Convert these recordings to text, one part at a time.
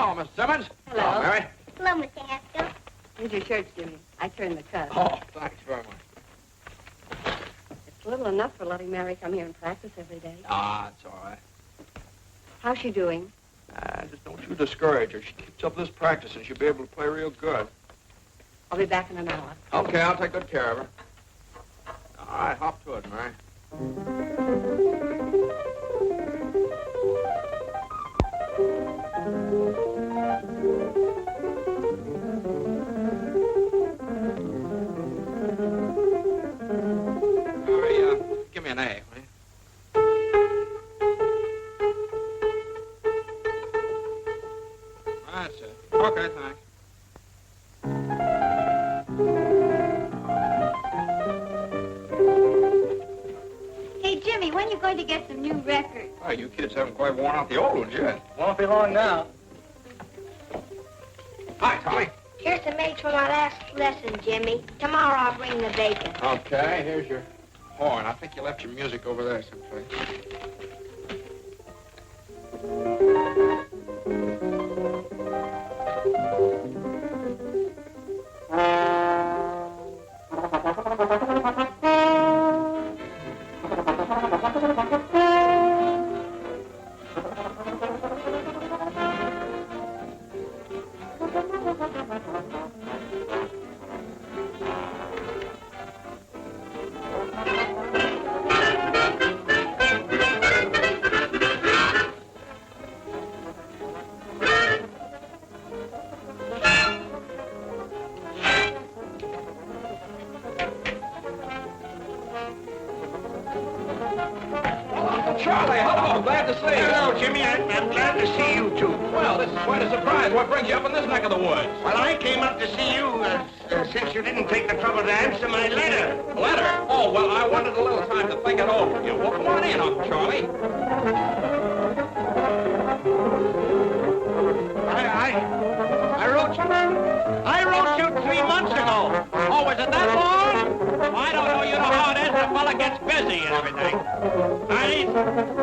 Hello, Miss Simmons. Hello. Hello, Mary. Hello, Mr. Haskell. Here's your shirts, Jimmy. I turned the cut. Oh, thanks very much. It's little enough for letting Mary come here and practice every day. Ah, it's all right. How's she doing? Just don't you discourage her. She keeps up this practice and she'll be able to play real good. I'll be back in an hour. Okay, I'll take good care of her. All right, hop to it, Mary. Give me an A, will you? That's it. Okay, thanks. Hey, Jimmy, when are you going to get some new records? Oh, you kids haven't quite worn out the old ones yet. Won't be long now. Hi, Tommy. Here's some eggs for my last lesson, Jimmy. Tomorrow I'll bring the bacon. Okay, here's your horn. I think you left your music over there someplace. Charlie, hello. Glad to see you. Hello, Jimmy. I'm glad to see you, too. Well, this is quite a surprise. What brings you up in this neck of the woods? Well, I came up to see you since you didn't take the trouble to answer my letter. Letter? Oh, well, I wanted a little time to think it over. Yeah, well, come on in, Uncle Charlie. I wrote you 3 months ago. Oh, was it that long? I don't know. You know how it is. The fella gets busy and everything.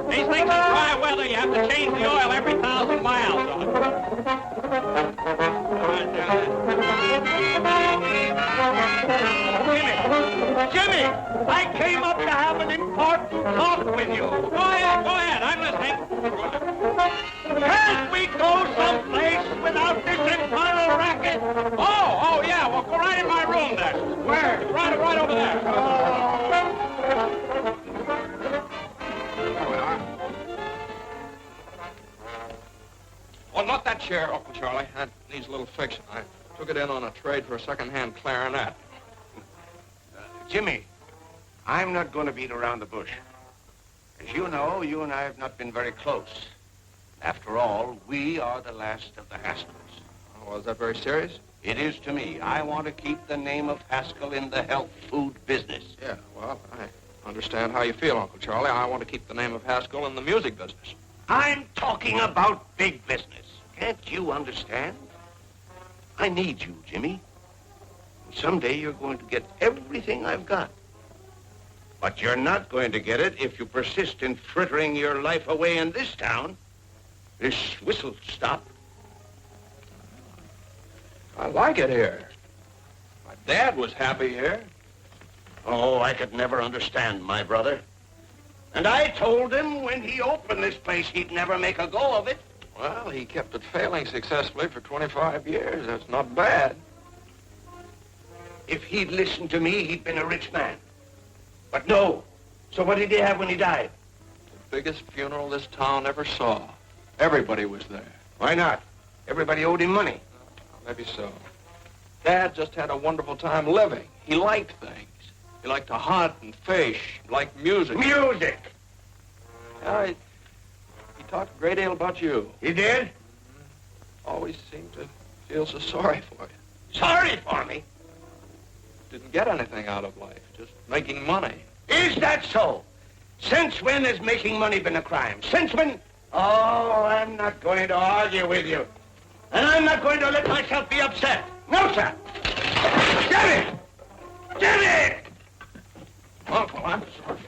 These things in dry weather, you have to change the oil every 1,000 miles on. Jimmy, I came up to have an important talk with you. Go ahead. I'm listening. Can't we go someplace without this infernal racket? Oh, yeah. Well, go right in my room then. Where? Right over there. Well, not that chair, Uncle Charlie. That needs a little fixing. I took it in on a trade for a second-hand clarinet. Jimmy, I'm not going to beat around the bush. As you know, you and I have not been very close. After all, we are the last of the Haskells. Oh, well, is that very serious? It is to me. I want to keep the name of Haskell in the health food business. Yeah, well, I understand how you feel, Uncle Charlie. I want to keep the name of Haskell in the music business. I'm talking about big business. Can't you understand? I need you, Jimmy. Someday you're going to get everything I've got. But you're not going to get it if you persist in frittering your life away in this town. This whistle stop. I like it here. My dad was happy here. Oh, I could never understand my brother. And I told him when he opened this place, he'd never make a go of it. Well, he kept it failing successfully for 25 years. That's not bad. If he'd listened to me, he'd been a rich man. But no. So what did he have when he died? The biggest funeral this town ever saw. Everybody was there. Why not? Everybody owed him money. Maybe so. Dad just had a wonderful time living. He liked things. He liked to hunt and fish, liked music. Music! Yeah, he talked a great deal about you. He did? Always seemed to feel so sorry for you. Sorry for me? Didn't get anything out of life, just making money. Is that so? Since when has making money been a crime? Since when? Oh, I'm not going to argue with you. And I'm not going to let myself be upset. No, sir. Jimmy! Jimmy! Uncle, I'm sorry.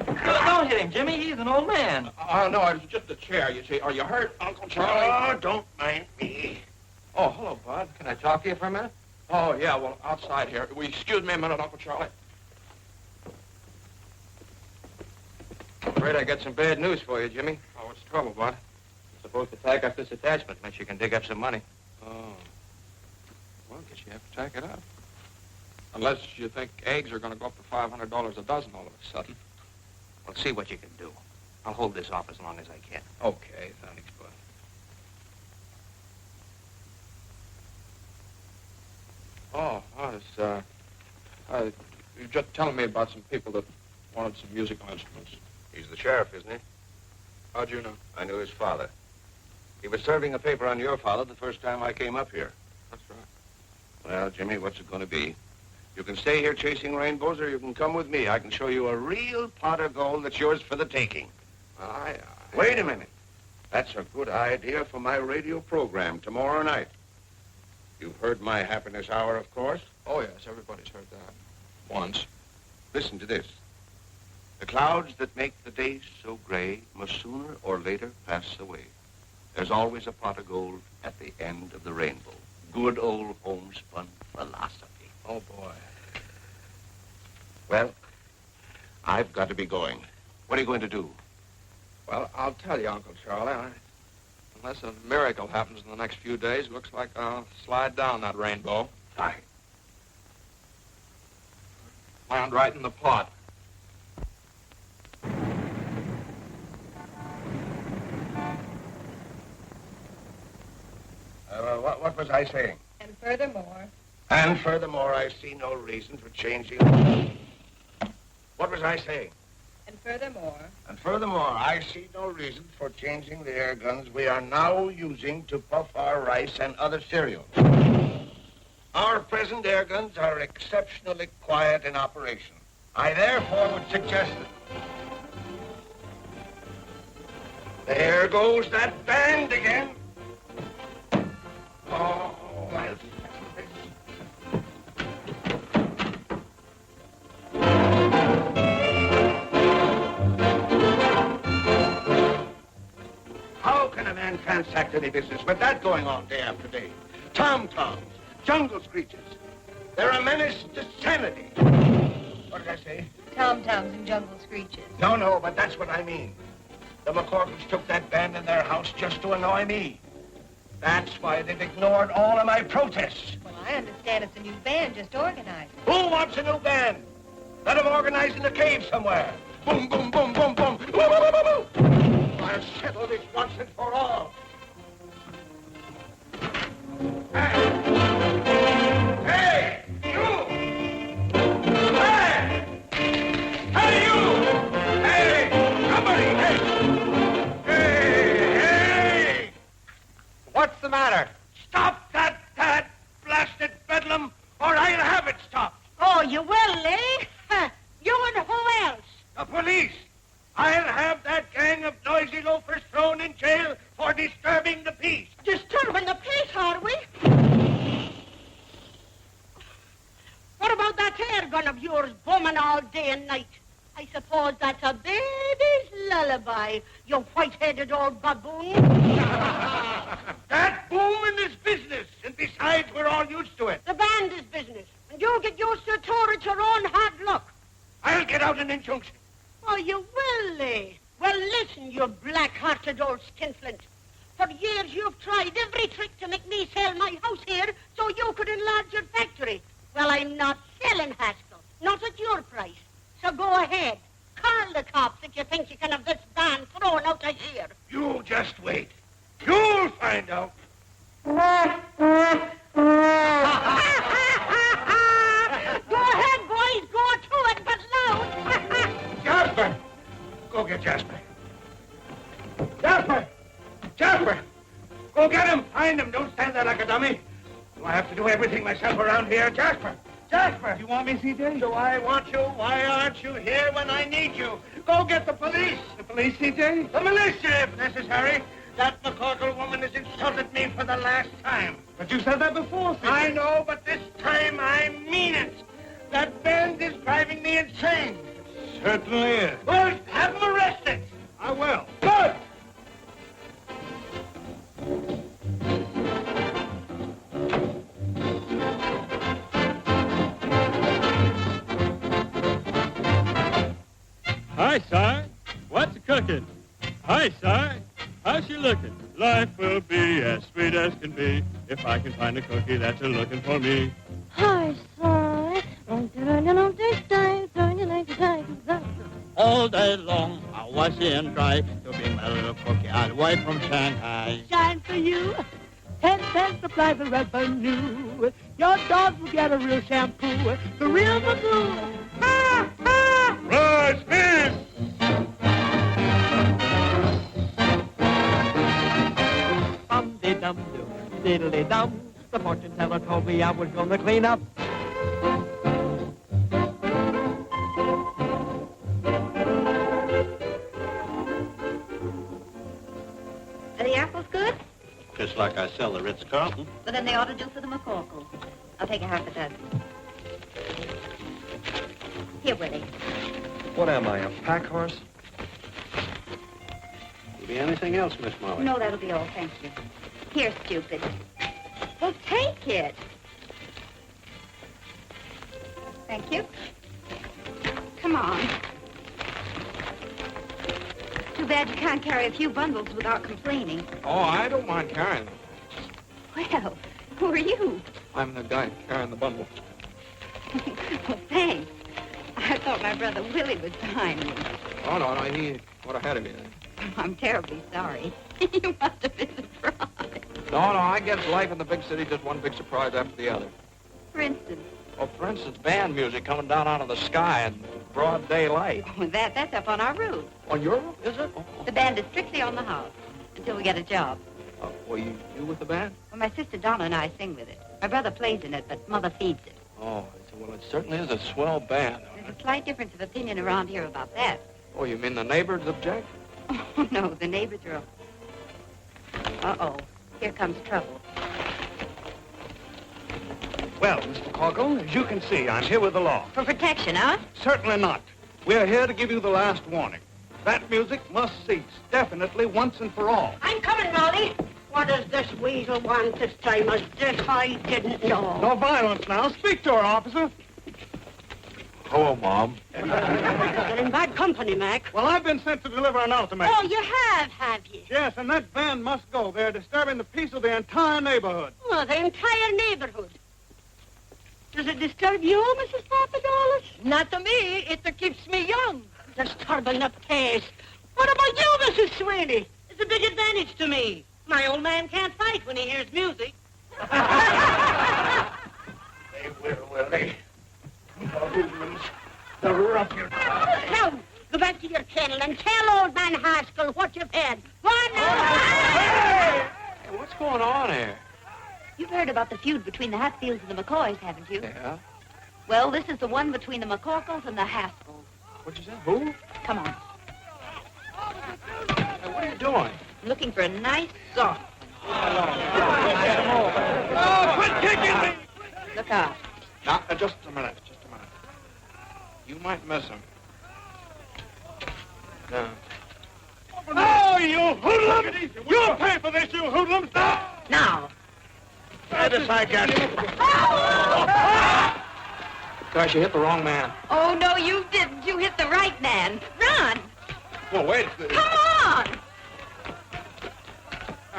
Don't hit him, Jimmy. He's an old man. No, it was just a chair, you see. Are you hurt, Uncle Charlie? Oh, don't mind me. Oh, hello, Bud. Can I talk to you for a minute? Oh, yeah, well, outside here. Will you excuse me a minute, Uncle Charlie? I'm afraid I got some bad news for you, Jimmy. Oh, what's the trouble, Bud? You're supposed to tack up this attachment unless you can dig up some money. Oh. Well, I guess you have to tack it up. Unless you think eggs are going to go up to $500 a dozen all of a sudden. Well, see what you can do. I'll hold this off as long as I can. Okay, thanks, Bud. Oh, you're just telling me about some people that wanted some musical instruments. He's the sheriff, isn't he? How'd you know? I knew his father. He was serving a paper on your father the first time I came up here. That's right. Well, Jimmy, what's it going to be? You can stay here chasing rainbows, or you can come with me. I can show you a real pot of gold that's yours for the taking. Wait a minute. That's a good idea for my radio program tomorrow night. You've heard my happiness hour, of course. Oh, yes, everybody's heard that. Once. Listen to this. The clouds that make the days so gray must sooner or later pass away. There's always a pot of gold at the end of the rainbow. Good old homespun philosophy. Oh, boy. Well, I've got to be going. What are you going to do? Well, I'll tell you, Uncle Charlie. Unless a miracle happens in the next few days, looks like I'll slide down that rainbow. Fine. Land right in the pot. What was I saying? And furthermore... And furthermore, I see no reason for changing... What was I saying? And furthermore... And furthermore, I see no reason for changing the air guns we are now using to puff our rice and other cereals. Our present air guns are exceptionally quiet in operation. I therefore would suggest that... There goes that band again. Oh, I'll... How can a man transact any business with that going on day after day? Tom-toms, jungle screeches. They're a menace to sanity. What did I say? Tom-toms and jungle screeches. No, but that's what I mean. The McCorkins took that band in their house just to annoy me. That's why they've ignored all of my protests. Well, I understand it's a new band just organized. Who wants a new band? Let them organize in the cave somewhere. Boom, boom, boom, boom, boom. Woo, woo, woo, woo, woo. I'll settle this once and for all. Hey, you! Hey! Hey, you! Hey, somebody! Hey! What's the matter? Stop that blasted bedlam, or I'll have it stopped. Oh, you will, eh? You and who else? The police. I'll have that gang of noisy loafers thrown in jail for disturbing the peace. Disturbing the peace, are we? What about that air gun of yours booming all day and night? I suppose that's a baby's lullaby, you white-headed old baboon. That booming is business, and besides, we're all used to it. The band is business, and you get used to it too at your own hard luck. I'll get out an injunction. Oh, you will, eh? Well, listen, you black-hearted old skinflint. For years you've tried every trick to make me sell my house here so you could enlarge your factory. Well, I'm not selling, Haskell. Not at your price. So go ahead. Call the cops if you think you can have this band thrown out of here. You just wait. You'll find out. Go ahead, boys. Go to it, but loud. Jasper! Go get Jasper. Jasper! Jasper! Go get him. Find him. Don't stand there like a dummy. Do I have to do everything myself around here? Jasper! Jasper! You want me, C.J.? Do I want you? Why aren't you here when I need you? Go get the police. The police, C.J.? The militia, if necessary. That McCorkle woman has insulted me for the last time. But you said that before, C.J. I know, but this time I mean it. That band is driving me insane. Certainly is. Well, have him arrested. I will. Good. Hi, Si. What's cooking? Hi, Si. How's you looking? Life will be as sweet as can be if I can find a cookie that's a-looking for me. Hi, Si. All day long I wash and dry to be my little cookie all the way from Shanghai. Shine for you. 10 cents supply the revenue. Your dog will get a real shampoo. The real Magoo. Ha, ha! Rise, fish! Dum-de-dum-dum, diddly-dum. The fortune teller told me I was gonna clean up. Are the apples good? Just like I sell the Ritz-Carlton. Well, then they ought to do for the McCorkles. I'll take a half a dozen. Here, Willie. What am I, a pack horse? Will be anything else, Miss Molly? No, that'll be all, thank you. Here, stupid. Well, take it. Thank you. Come on. Too bad you can't carry a few bundles without complaining. Oh, I don't mind carrying them. Well, who are you? I'm the guy carrying the bundle. Well, thanks. I thought my brother Willie was behind me. Oh, no, he went ahead of me. I'm terribly sorry. You must have been surprised. No, I guess life in the big city just one big surprise after the other. For instance, Oh, for instance, band music coming down out of the sky in broad daylight. oh, that's up on our roof. On your roof, is it? Oh, The band is strictly on the house until we get a job. well, you with the band? Well, my sister Donna and I sing with it. My brother plays in it, but Mother feeds it. Oh, well, it certainly is a swell band. There's a slight difference of opinion around here about that. Oh, you mean the neighbors object? Oh, no, the neighbors are... Uh-oh, here comes trouble. Well, Mr. Cockle, as you can see, I'm here with the law. For protection, huh? Certainly not. We're here to give you the last warning. That music must cease, definitely, once and for all. I'm coming, Molly. What does this weasel want this time? As if I didn't know. No violence now. Speak to her, officer. Hello, Mom. You're in bad company, Mac. Well, I've been sent to deliver an ultimatum. Oh, you have you? Yes, and that band must go. They're disturbing the peace of the entire neighborhood. Oh, the entire neighborhood. Does it disturb you, Mrs. Papadolus? Not to me. It keeps me young. Disturbing the peace. What about you, Mrs. Sweeney? It's a big advantage to me. My old man can't fight when he hears music. They will, Willie. The hoodlums, the ruffians. Now, go back to your kennel and tell old man Haskell what you've had. Go on now. Hey, what's going on here? You've heard about the feud between the Hatfields and the McCoys, haven't you? Yeah? Well, this is the one between the McCorkles and the Haskells. What'd you say? Who? Come on. Hey, what are you doing? I'm looking for a nice, soft Oh, quit kicking me! Look out. Now, just a minute. You might miss him. No. Oh, you hoodlums! You'll pay for this, you hoodlums! Now. Try this, I got you. Gosh, you hit the wrong man. Oh, no, you didn't. You hit the right man. Run. Well, wait. Come on.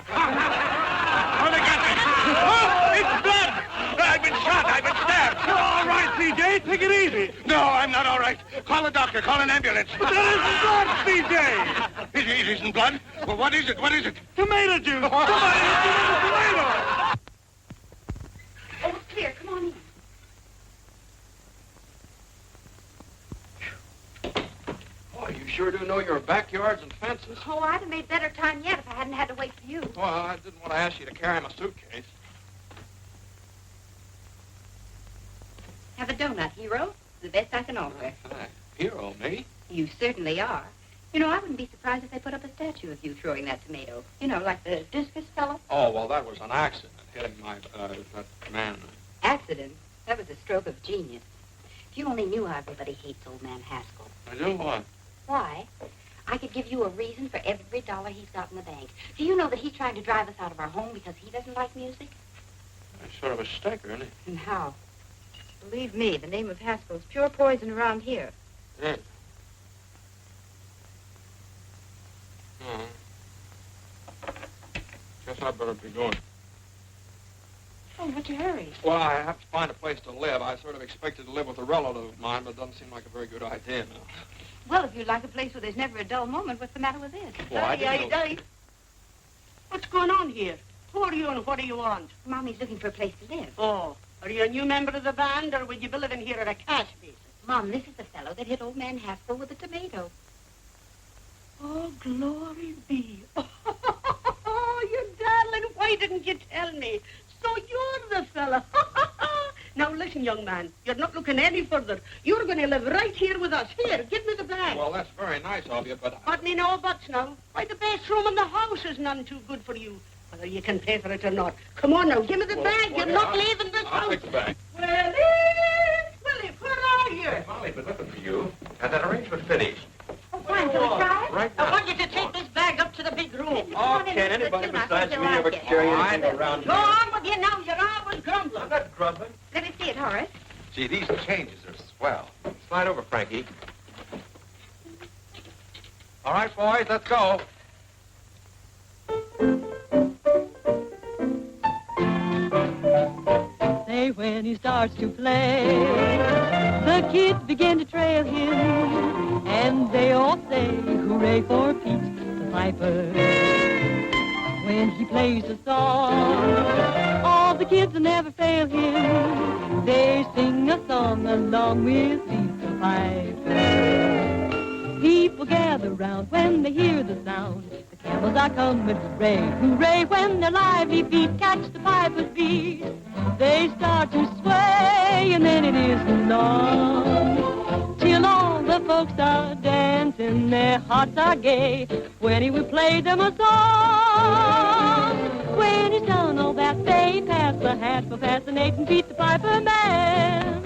Oh, they got me. Oh, it's blood. I've been shot. I've been stabbed. You're all right, CJ. Take it easy. No, I'm not all right. Call a doctor. Call an ambulance. But that isn't blood, CJ. It isn't blood. Well, what is it? What is it? Tomato juice. Somebody hit you with a tomato. Oh, it's clear. Come on in. Boy, you sure do know your backyards and fences. Oh, I'd have made better time yet if I hadn't had to wait for you. Well, I didn't want to ask you to carry my suitcase. Have a donut, hero. The best I can offer. Hi. Hero, me? You certainly are. You know, I wouldn't be surprised if they put up a statue of you throwing that tomato. You know, like the discus fellow. Oh, well, that was an accident hitting my, that man. Accident. That was a stroke of genius. If you only knew how everybody hates old man Haskell. I do what? Why? I could give you a reason for every dollar he's got in the bank. Do you know that he's trying to drive us out of our home because he doesn't like music? He's sort of a stinker, isn't he? And how? Believe me, the name of Haskell's pure poison around here. Yes. Guess I better be going. Oh, what's your hurry? Well, I have to find a place to live. I sort of expected to live with a relative of mine, but it doesn't seem like a very good idea now. Well, if you'd like a place where there's never a dull moment, what's the matter with this? Well, I didn't know- What's going on here? Who are you and what do you want? Mommy's looking for a place to live. Oh, are you a new member of the band, or will you be living here at a cash basis? Mom, this is the fellow that hit old man Haskell with a tomato. Oh, glory be. Oh, you darling, why didn't you tell me? So you're the fella. Now, listen, young man, you're not looking any further. You're going to live right here with us. Here, give me the bag. Well, that's very nice of you, but... But me no buts now. Why, the best room in the house is none too good for you. Whether you can pay for it or not. Come on now, give me the bag. You're not leaving this I'll house. take the bag. Willie, where are you? Hey, Molly, been looking for you. Had that arrangement finished. Oh, fine, shall we try? Right I now. want you to take this bag up to the big room. Oh, can anybody besides me ever carry anything around Go on with you now. You're always grumbling. I'm not grumbling. Let me see it, Horace. Gee, these changes are swell. Slide over, Frankie. All right, boys, let's go. Say when he starts to play, the kids begin to trail him, and they all say, hooray for Pete the Piper. When he plays a song, all the kids will never fail him. They sing a song along with Pete the Piper. People gather round when they hear the sound. The camels are coming, hooray, hooray, when their lively feet catch the piper's beat. They start to sway, and then it isn't long till all the folks are dancing, their hearts are gay, when he will play them a song. When he's done all that, they pass the hat for fascinating Pete the Piper Man.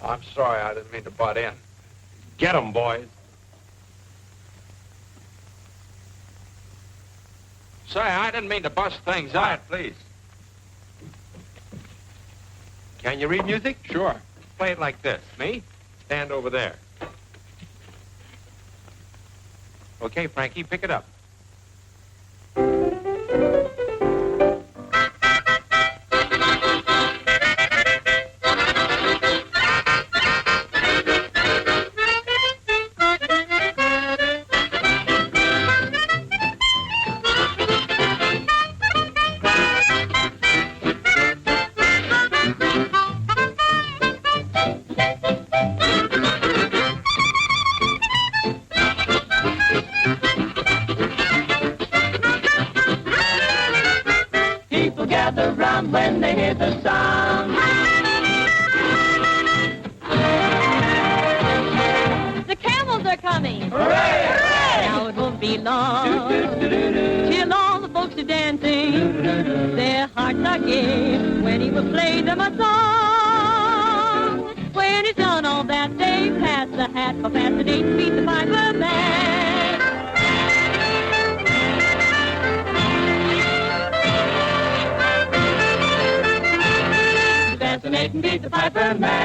I'm sorry, I didn't mean to butt in. Get 'em, boys. Say, I didn't mean to bust things up. Please. Can you read music? Sure. Play it like this. Me? Stand over there. Okay, Frankie, pick it up. When they hear the sound, the camels are coming. Hooray! Hooray! Now it won't be long till all the folks are dancing. Their hearts are gay when he will play them a song. When he's done all that, they pass the hat for fascinating Pete the Piper Man. Fascinating Pete the Piper Man.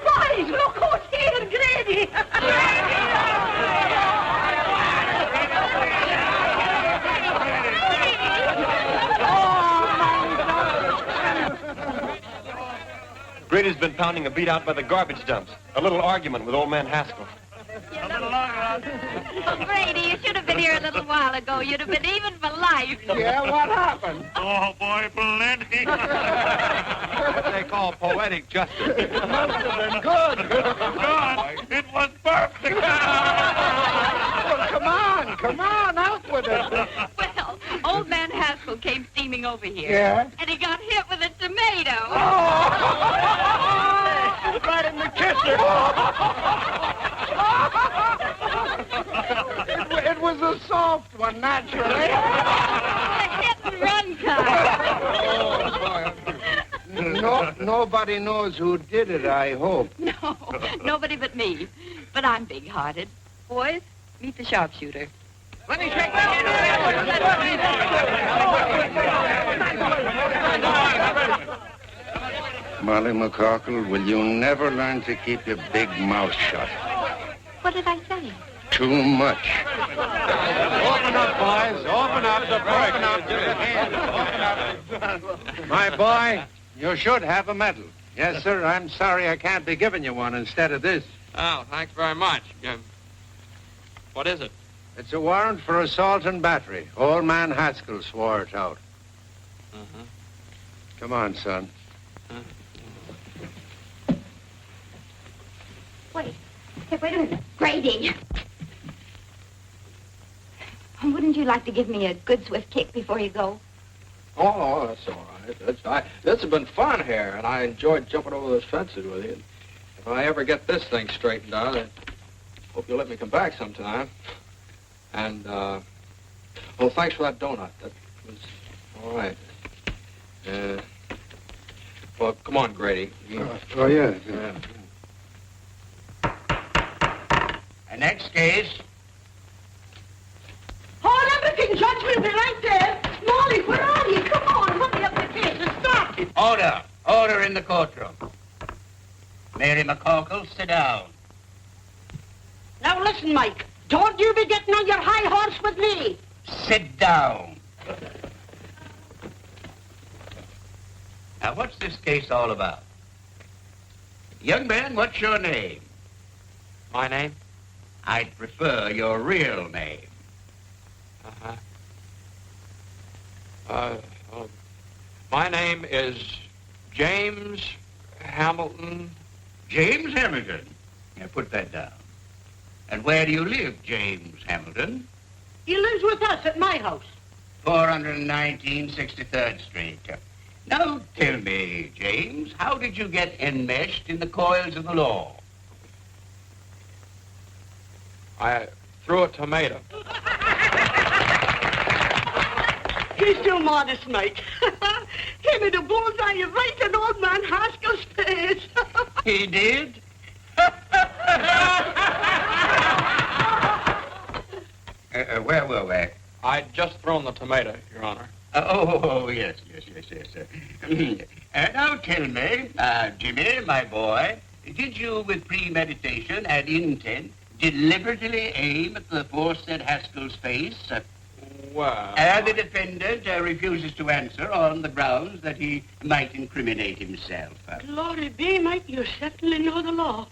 Boys, look who's here, Grady. Grady's been pounding a beat out by the garbage dumps. A little argument with old man Haskell. Oh, Grady, you should have been here a little while ago. You'd have been even for life. Yeah, what happened? Oh, boy, plenty. What they call poetic justice. It must have been good. God, it was perfect. Well, come on, out with it. Well, old man Haskell came steaming over here. Yeah? And he got hit with a tomato. Right in the kisser. It was a soft one, naturally. A hit-and-run car. Nobody knows who did it, I hope. No, nobody but me. But I'm big-hearted. Boys, meet the sharpshooter. Let me shake my hand. Molly McCorkle, will you never learn to keep your big mouth shut? What did I say? Too much. Open up, boys. Open up. Open up. My boy, you should have a medal. Yes, sir. I'm sorry I can't be giving you one instead of this. Oh, thanks very much. What is it? It's a warrant for assault and battery. Old man Haskell swore it out. Uh-huh. Come on, son. Wait. Hey, wait a minute. Grady. Wouldn't you like to give me a good swift kick before you go? Oh, that's all right. This has been fun here, and I enjoyed jumping over those fences with you. If I ever get this thing straightened out, I hope you'll let me come back sometime. And, well, thanks for that donut. That was all right. Well, come on, Grady. Oh, yeah. The next case. Hold everything, Judge. We'll be right there. Molly, where are you? Come on, hurry up the case and start it. Order. Order in the courtroom. Mary McCorkle, sit down. Now listen, Mike. Don't you be getting on your high horse with me. Sit down. Now, what's this case all about? Young man, what's your name? My name? I'd prefer your real name. My name is James Hamilton. James Hamilton. Now, put that down. And where do you live, James Hamilton? He lives with us at my house. 419 63rd Street. Now, tell me, James, how did you get enmeshed in the coils of the law? I threw a tomato. He's too modest, Mike. He made a bullseye right in old man Haskell's face. He did? Where were we? I'd just thrown the tomato, Your Honor. Yes. Now tell me, Jimmy, my boy, did you, with premeditation and intent, deliberately aim at the aforesaid Haskell's face? Well... The defendant refuses to answer on the grounds that he might incriminate himself. Glory be, Mike, you certainly know the law.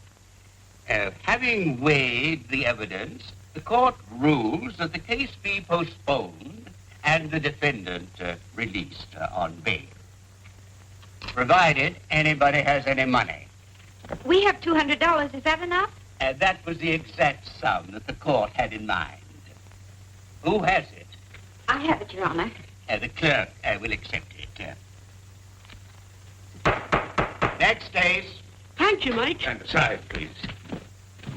Having weighed the evidence, the court rules that the case be postponed and the defendant released on bail, provided anybody has any money. We have $200. Is that enough? That was the exact sum that the court had in mind. Who has it? I have it, Your Honor. The clerk will accept it. Next case. Thank you, Mike. Stand aside, please.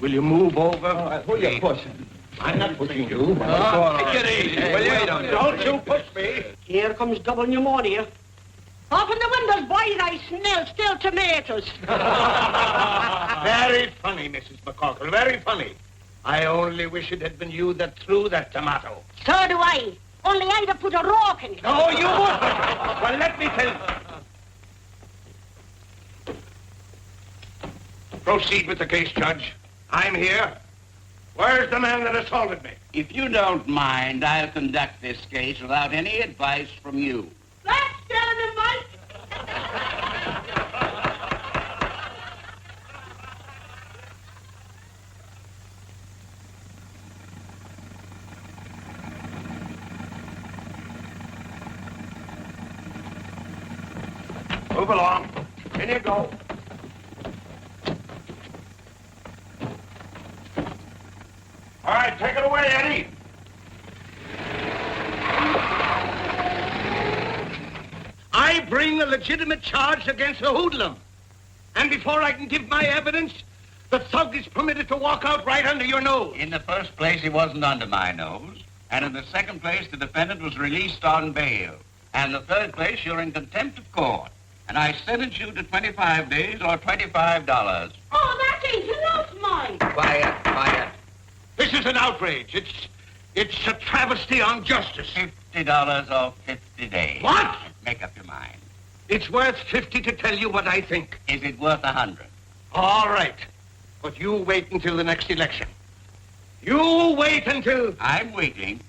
Will you move over? Who you pushing? I'm not pushing you. Take it easy, will you? Don't you push me. Here comes double pneumonia. Open the windows, boys. I smell stale tomatoes. Very funny, Mrs. McCorkle, very funny. I only wish it had been you that threw that tomato. So do I. Only I'd have put a rock in it. No, you wouldn't. Well, let me tell you. Proceed with the case, Judge. I'm here. Where's the man that assaulted me? If you don't mind, I'll conduct this case without any advice from you. That's down in Mike. Move along. In you go. All right, take it away, Eddie. I bring a legitimate charge against a hoodlum. And before I can give my evidence, the thug is permitted to walk out right under your nose. In the first place, he wasn't under my nose. And in the second place, the defendant was released on bail. And in the third place, you're in contempt of court. And I sentence you to 25 days or $25. Oh, that ain't enough, mine. Quiet, quiet. This is an outrage. It's a travesty on justice. $50 or 50 days. What? Make up your mind. It's worth 50 to tell you what I think. Is it worth 100? All right. But you wait until the next election. You wait until... I'm waiting.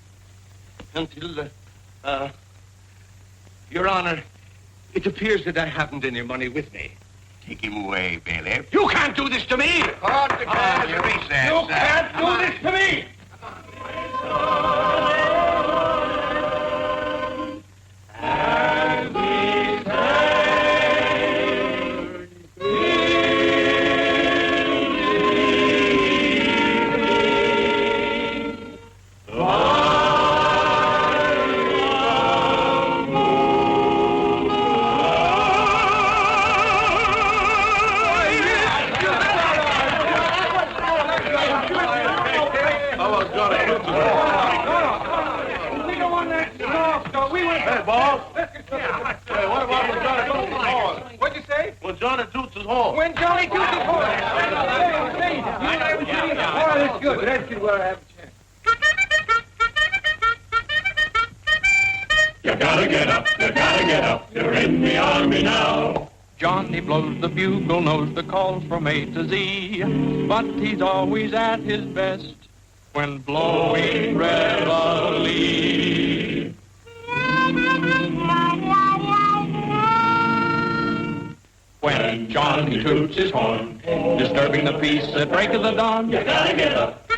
Until, Your Honor, it appears that I haven't any money with me. Take him away, bailiff. You can't do this to me! Court declares a recess. You can't do this to me! As we Hey, boss. Hey, what about when Johnny Toots is horse? What'd you say? When Johnny Toots is horse. When Johnny Toots is horse. Oh, that's good. Let's see where I have a chance. You gotta get up, you gotta get up, you're in the army now. Johnny blows the bugle, knows the calls from A to Z, but he's always at his best when blowing reveille. When Johnny toots his horn, disturbing the peace at break of the dawn, You gotta get up.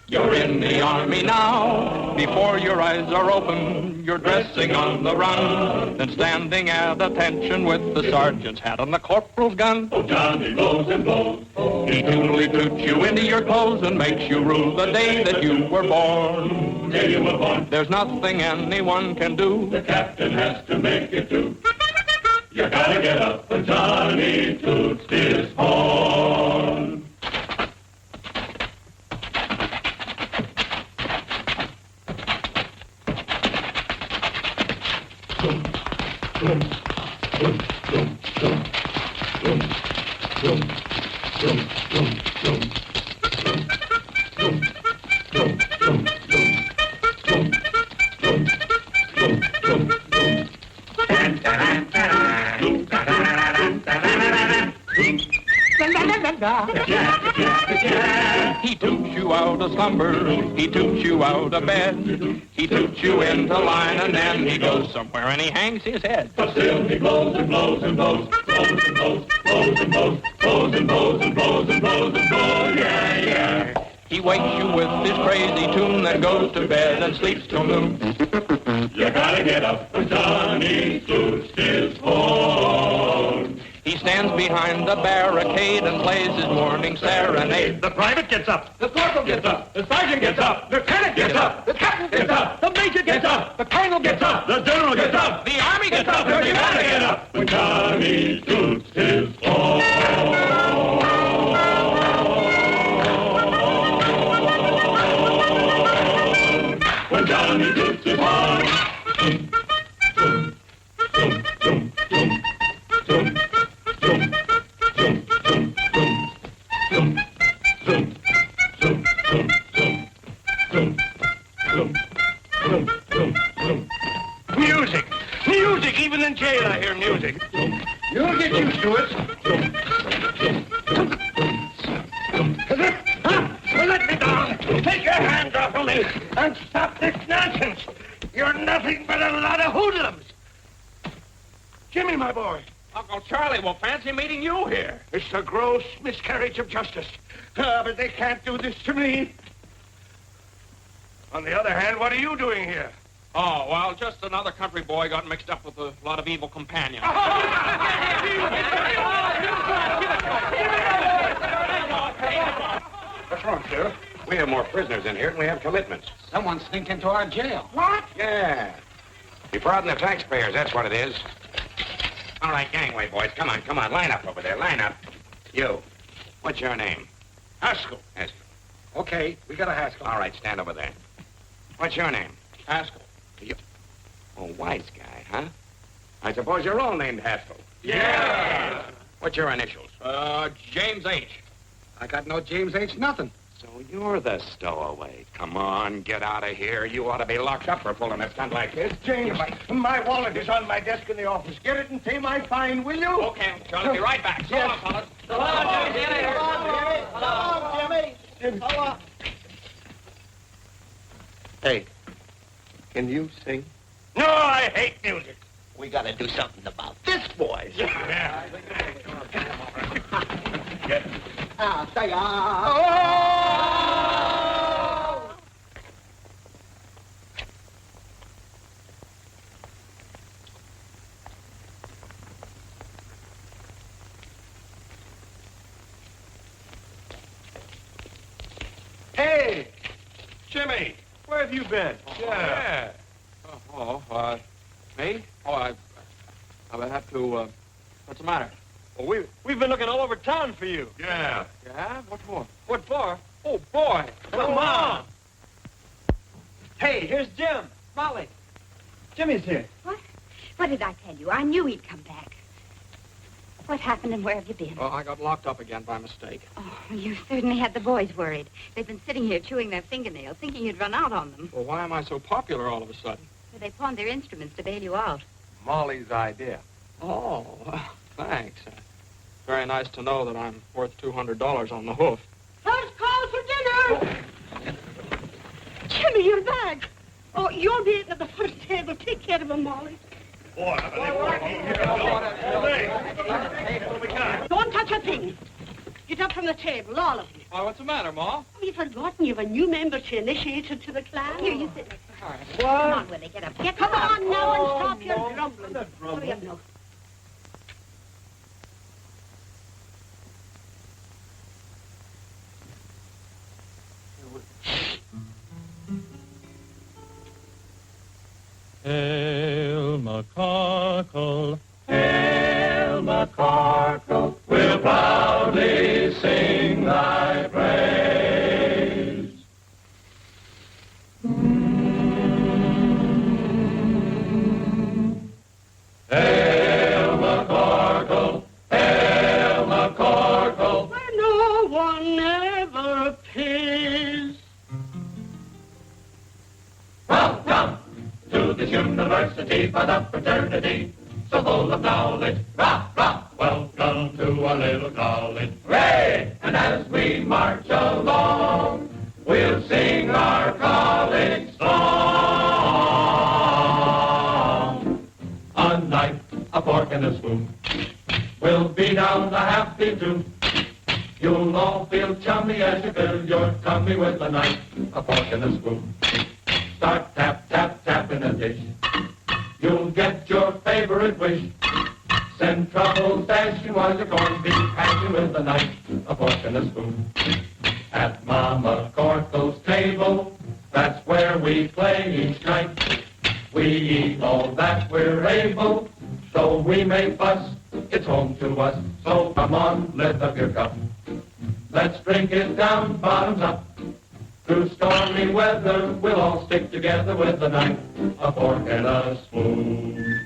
you're in the army now. Before your eyes are open, you're dressing on the run, then standing at attention with the sergeant's hat on the corporal's gun. Oh, Johnny blows and blows. He tootly toots you into your clothes and makes you rule the day that you were born. Day you were born. There's nothing anyone can do. The captain has to make it too. You gotta get up when Johnny toots his horn. He toots you out of slumber, he toots you out of bed, he toots you into line and then he goes somewhere and he hangs his head. But still he blows and blows and blows, blows and blows, blows and blows, blows and blows and blows and blows and blows, yeah, yeah. He wakes you with his crazy tune, then goes to bed and sleeps till noon. You gotta get up when Johnny toots his horn. He stands behind the barricade and plays his morning serenade. The private gets up. The corporal gets up. The sergeant gets up. The lieutenant gets up. The captain gets up. The major gets up. The colonel gets up. The general gets up. The army gets up. You gotta get up when Johnny toots his horn. When Johnny toots his horn. Music. Music. Even in jail I hear music. You'll get used to it. Huh? Well, let me down. Take your hands off of me and stop this nonsense. You're nothing but a lot of hoodlums. Jimmy, my boy. Uncle Charlie will fancy meeting you here. It's a gross miscarriage of justice. But they can't do this to me. On the other hand, what are you doing here? Oh, well, just another country boy got mixed up with a lot of evil companions. What's wrong, Stewart? We have more prisoners in here than we have commitments. Someone sneaked into our jail. What? Yeah. Defrauding the taxpayers, that's what it is. All right, gangway, boys. Come on, line up over there, line up. You, what's your name? Haskell. Haskell. Okay, we got a Haskell. All right, stand over there. What's your name? Haskell. You... Oh, wise guy, huh? I suppose you're all named Haskell. Yeah! What's your initials? James H. I got no James H. nothing. So you're the stowaway. Come on, get out of here. You ought to be locked up for pulling a stunt like this. James, my wallet is on my desk in the office. Get it and pay my fine, will you? Okay, Charlie, be right back. So long, fellas. So long, Jimmy. So long. Hey, can you sing? No, I hate music. We got to do something about this, boys. Yeah. Say, Hey, Jimmy, where have you been? Yeah. Me? Oh, I would have to, what's the matter? Well, we've been looking all over town for you. Yeah. Yeah? What for? What for? Oh, boy. Come on. Hey, here's Jim. Molly. Jimmy's here. What? What did I tell you? I knew he'd come back. What happened and where have you been? Well, I got locked up again by mistake. Oh, you certainly had the boys worried. They've been sitting here chewing their fingernails, thinking you'd run out on them. Well, why am I so popular all of a sudden? So they pawned their instruments to bail you out. Molly's idea. Oh, well, thanks. Very nice to know that I'm worth $200 on the hoof. First call for dinner. Jimmy, your bag. Oh, you'll be eating at the first table. Take care of him, Molly. Don't touch a thing. Get up from the table, all of you. Oh, what's the matter, Ma? Have you forgotten you've a new member to initiate into the class? Here, you sit next to her. What? Come on, Willie, get up. Come on now and stop your grumbling. Hurry up now. Hail McCarkle, hail McCarkle, we'll proudly sing thy praise. Hail McCarkle, hail McCarkle, where no one ever pays. Welcome to this university for the fraternity, so full of knowledge. Rah, rah, welcome to our little college. Hooray! And as we march along, we'll sing our college song. A knife, a fork, and a spoon. We'll be down the happy tune. You'll all feel chummy as you fill your tummy with a knife, a fork, and a spoon. Start tap, tap, tap in a dish. You'll get your favorite wish. Send troubles dashing while your corned beef hashing with a knife, a fork, and a spoon. At Mama Corkle's table, that's where we play each night. We eat all that we're able, so we may fuss. It's home to us, so come on, lift up your cup. Let's drink it down, bottoms up. Through stormy weather, we'll all stick together with a knife, a fork, and a spoon.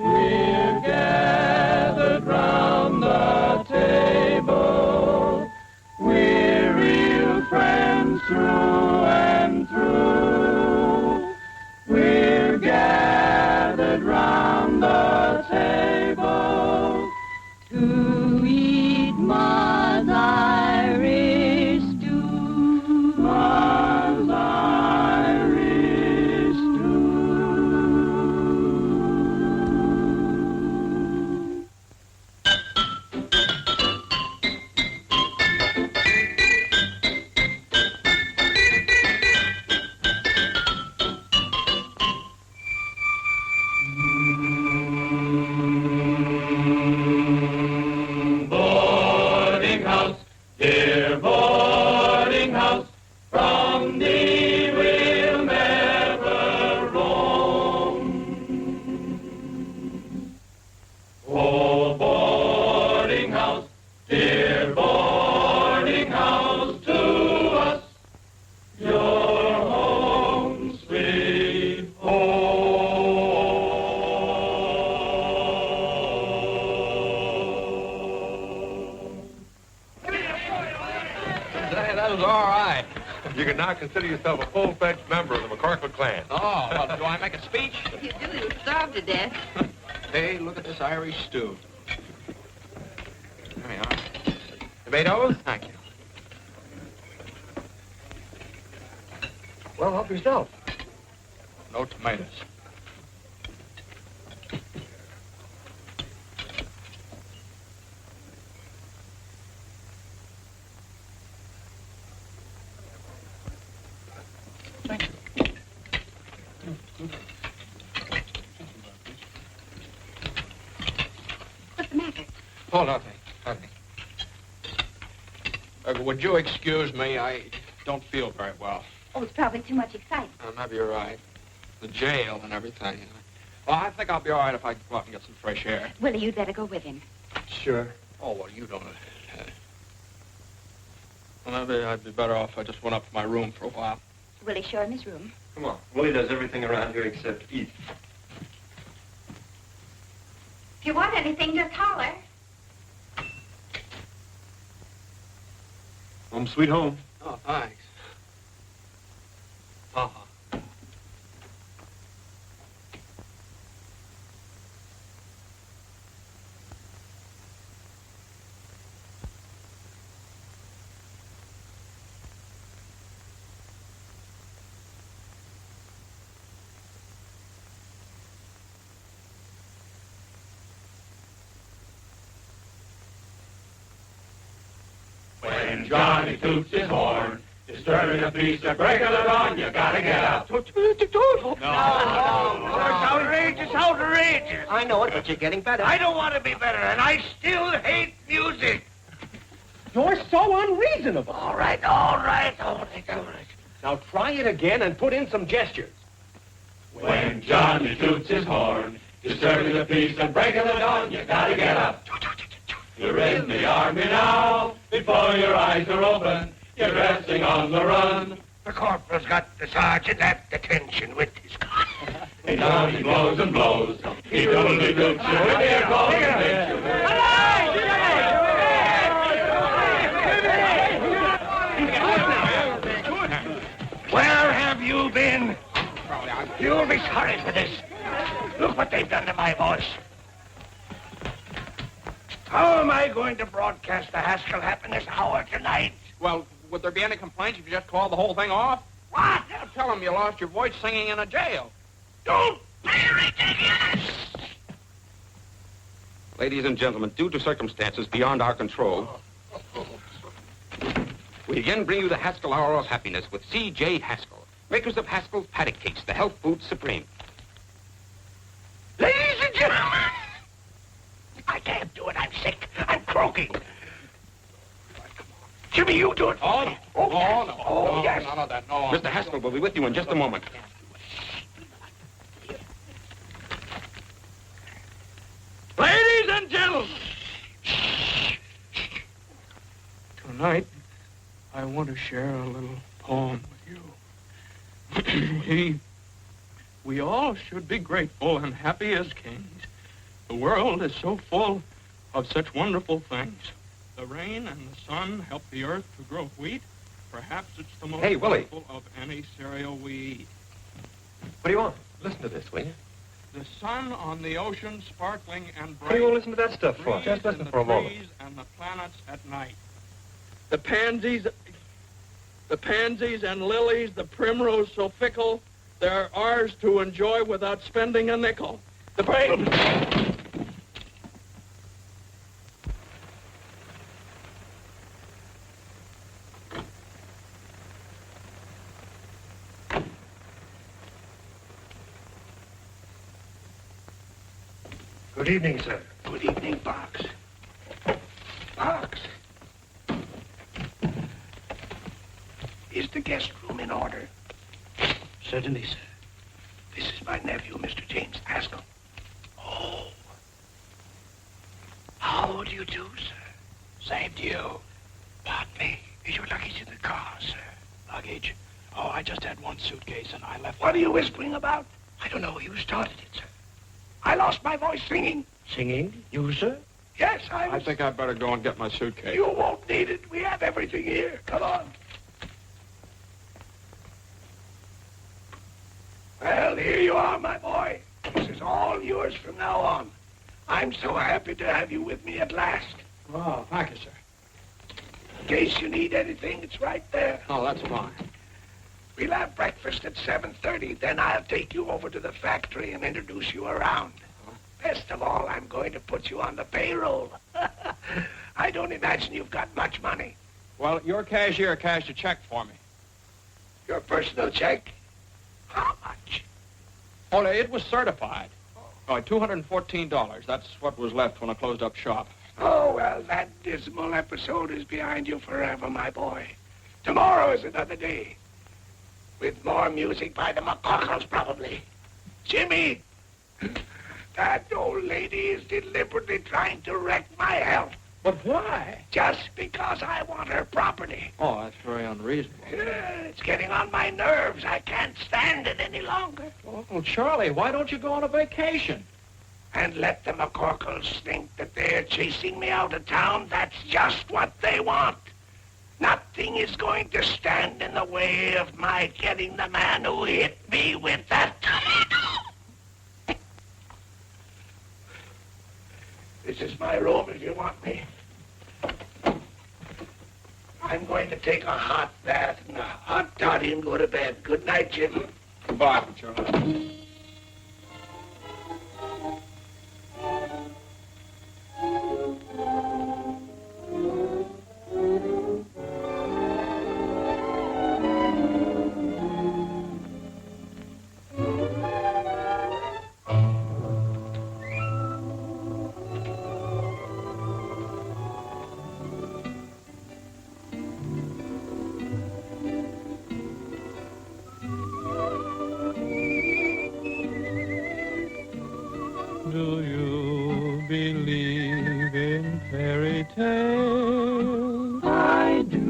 We're gathered round the table. We're real friends through and through. We're gathered round the table to eat Ma's Irish stew. Dear boarding house, from thee we'll never roam. Oh, boarding house, dear boarding house, to us your home sweet home. That was all right. You can now consider yourself a full-fledged member of the McCorkle clan. Oh, well, do I make a speech? If you do, you'll starve to death. Hey, look at this Irish stew. There you are. Tomatoes? Thank you. Well, help yourself. No tomatoes. Thank you. What's the matter? Oh, nothing. Nothing. Would you excuse me? I don't feel very well. Oh, it's probably too much excitement. Maybe you're right. The jail and everything. Well, I think I'll be all right if I go out and get some fresh air. Willie, you'd better go with him. Sure. Oh, well, you don't. Well, maybe I'd be better off if I just went up to my room for a while. Willie, show him his room. Come on. Willie does everything around here except eat. If you want anything, just holler. Home sweet home. Oh, thanks. Uh-huh. When Johnny toots his horn, disturbing the peace at break of the dawn, you gotta get up. No. It's outrageous, outrageous. I know it, but you're getting better. I don't want to be better, and I still hate music. You're so unreasonable. All right, all right, all right, all right. Now try it again and put in some gestures. When Johnny toots his horn, disturbing the peace at break of the dawn, you gotta get up. You're in the army now, before your eyes are open, you're dressing on the run. The corporal's got the sergeant at detention with his gun. Hey, Johnny blows and blows, he totally toots you with your Where have you been? You'll be sorry for this. Look what they've done to my voice. How am I going to broadcast the Haskell Happiness Hour tonight? Well, would there be any complaints if you just called the whole thing off? What? Now tell them you lost your voice singing in a jail. Don't be ridiculous! Ladies and gentlemen, due to circumstances beyond our control, we again bring you the Haskell Hour of Happiness with C.J. Haskell, makers of Haskell's Paddock Cakes, the health food supreme. Ladies and gentlemen, I can't do it. I'm sick. I'm croaking. Jimmy, you do it for me. Oh, no. Oh, yes. None of that, no. Mr. Haskell will be with you in just a moment. Ladies and gentlemen. Tonight, I want to share a little poem with you. We all should be grateful and happy as kings. The world is so full of such wonderful things. The rain and the sun help the earth to grow wheat. Perhaps it's the most Hey, Willie. wonderful of any cereal we eat. What do you want? Listen to this, will you? The sun on the ocean sparkling and bright. What do you want to listen to that stuff for? Trees Just listen and for a the moment. trees and the planets at night. The pansies and lilies, the primrose so fickle, they're ours to enjoy without spending a nickel. The brain. Good evening, sir. Good evening, Box. Box. Is the guest room in order? Certainly, sir. This is my nephew, Mr. James Haskell. Oh. How do you do, sir? Same to you. Pardon me. Is your luggage in the car, sir? Luggage? Oh, I just had one suitcase and I left... What are you whispering about? I don't know. You started it, sir. I lost my voice singing. Singing? You, sir? Yes, I think I'd better go and get my suitcase. You won't need it. We have everything here. Come on. Well, here you are, my boy. This is all yours from now on. I'm so happy to have you with me at last. Oh, thank you, sir. In case you need anything, it's right there. Oh, that's fine. We'll have breakfast at 7:30. Then I'll take you over to the factory and introduce you around. Best of all, I'm going to put you on the payroll. I don't imagine you've got much money. Well, your cashier cashed a check for me. Your personal check? How much? Oh, it was certified. Oh, $214. That's what was left when I closed up shop. Oh, well, that dismal episode is behind you forever, my boy. Tomorrow is another day. With more music by the McCockles, probably. Jimmy! That old lady is deliberately trying to wreck my health. But why? Just because I want her property. Oh, that's very unreasonable. It's getting on my nerves. I can't stand it any longer. Oh, Charlie, why don't you go on a vacation? And let the McCorkles think that they're chasing me out of town. That's just what they want. Nothing is going to stand in the way of my getting the man who hit me with that tomato. This is my room if you want me. I'm going to take a hot bath and a hot toddy and go to bed. Good night, Jim. Goodbye, Charlie. Do you believe in fairy tales? I do.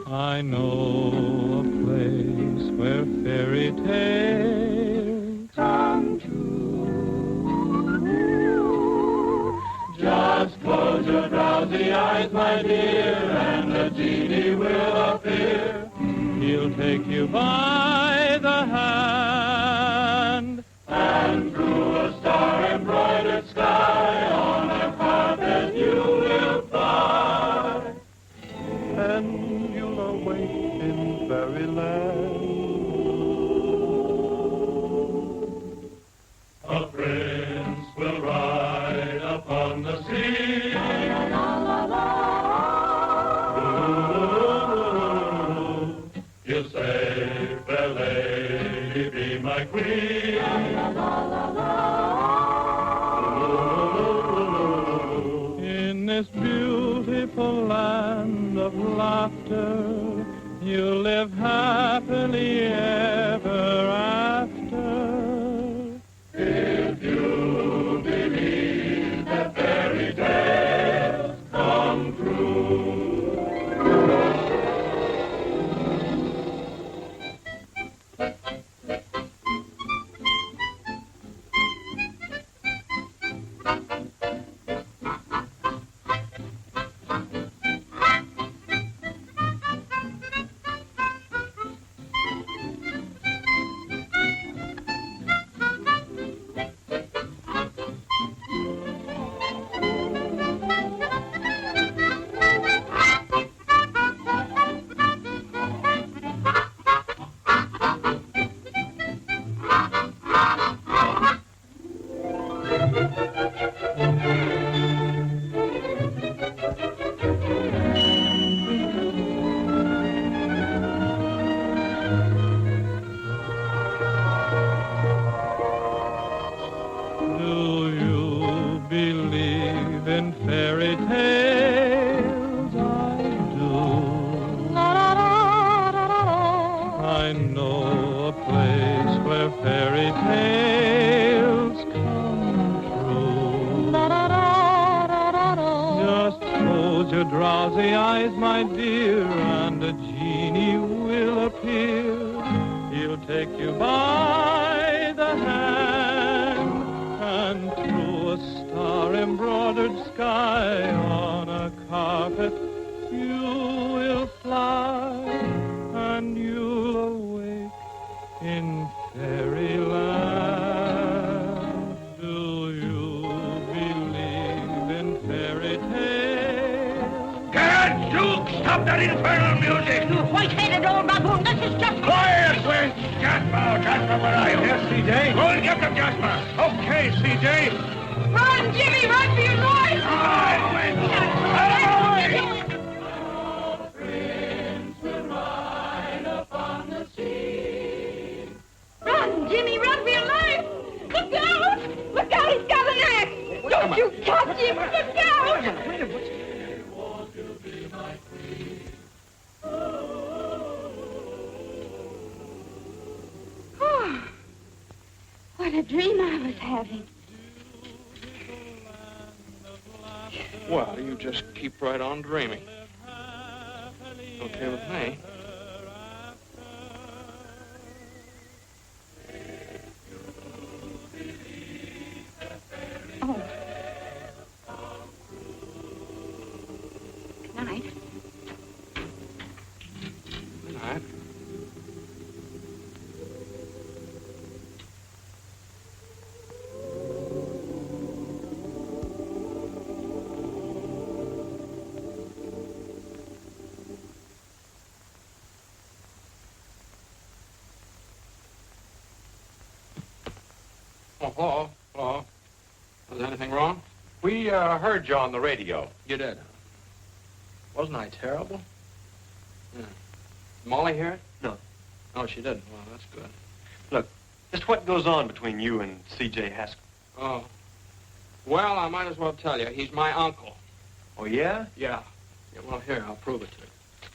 I know a place where fairy tales Come true. Just close your drowsy eyes, my dear, and a genie will appear. He'll take you by the hand, And through a star-embroidered sky, on a carpet you will fly. and you'll awake in fairyland. A prince will ride upon the sea. Ooh, he'll say, fair lady, be my queen. In this beautiful land of laughter, you'll live happily ever after. If you believe that fairy tales come true. Do you believe in fairy tales? I where fairy tales come true. Just close your drowsy eyes, my dear, and a genie will appear. He'll take you by the hand and through a star-embroidered sky on a carpet you will fly, and you'll awake in fairyland. Do you believe in fairy tales? Can't you stop that infernal music? You white-headed old baboon, this is just... Quiet, where's Jasper? Jasper, where are you? Yes, C.J.? Go and get them, Jasper. Okay, C.J. Run, Jimmy, run for your life! Out of the way! Out of the way! Run, Jimmy, run for your life! Look out! Look out, he's got an axe! Don't you touch him! Look out! Oh, what a dream I was having. Well, you just keep right on dreaming. Okay with me. Oh. Good night. Good night. Oh, hello. Hello. Was anything wrong? We heard you on the radio. You did. Wasn't I terrible? Yeah. Molly hear it? No. Oh, she didn't. Well, that's good. Look, just what goes on between you and C.J. Haskell? Oh. Well, I might as well tell you. He's my uncle. Oh, yeah? Yeah. Well, here, I'll prove it to you.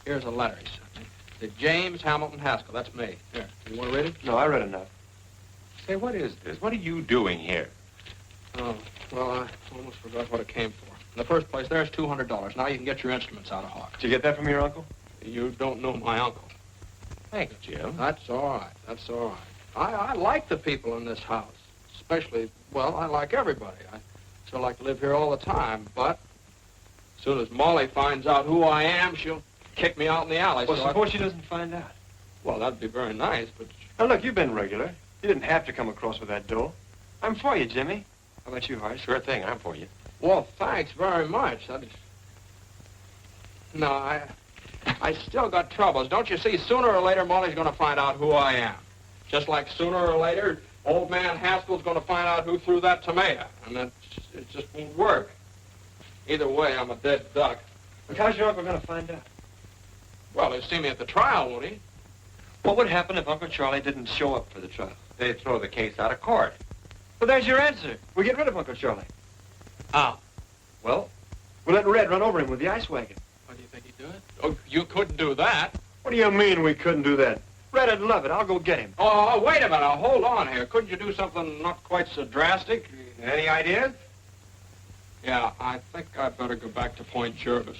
Here's a letter he sent me. To James Hamilton Haskell. That's me. Here. You want to read it? No, I read enough. Say, what is this? What are you doing here? Oh, well, I almost forgot what it came for. In the first place, there's $200. Now you can get your instruments out of Hawk. Did you get that from your uncle? You don't know my uncle. Thanks, Jim. That's all right. That's all right. I like the people in this house. Especially, well, I like everybody. I still like to live here all the time. But as soon as Molly finds out who I am, she'll kick me out in the alley. Well, so suppose she doesn't find out. Well, that'd be very nice, but... Now, look, you've been regular. You didn't have to come across with that dough. I'm for you, Jimmy. How about you, Horace? Sure thing, I'm for you. Well, thanks very much. No, I still got troubles. Don't you see, sooner or later, Molly's going to find out who I am. Just like sooner or later, old man Haskell's going to find out who threw that tomato. And it just won't work. Either way, I'm a dead duck. Look, how's your uncle going to find out? Well, he'll see me at the trial, won't he? What would happen if Uncle Charlie didn't show up for the trial? They'd throw the case out of court. Well, there's your answer. We get rid of Uncle Charlie. How? Well, we'll let Red run over him with the ice wagon. What do you think he'd do it? Oh, you couldn't do that. What do you mean we couldn't do that? Red'd love it. I'll go get him. Oh, wait a minute. Now, hold on here. Couldn't you do something not quite so drastic? Any ideas? Yeah, I think I'd better go back to Point Jervis.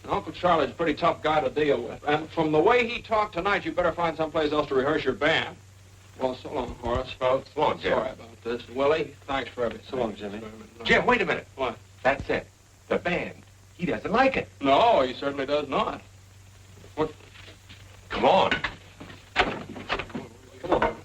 Uncle Charlie's a pretty tough guy to deal with. And from the way he talked tonight, you better find someplace else to rehearse your band. Well, so long, Horace. Well, so long, Jim. Sorry about this. Willie, thanks for everything. So long, Jimmy. Jim, wait a minute. What? That's it. The band. He doesn't like it. No, he certainly does not. What? Come on. Come on.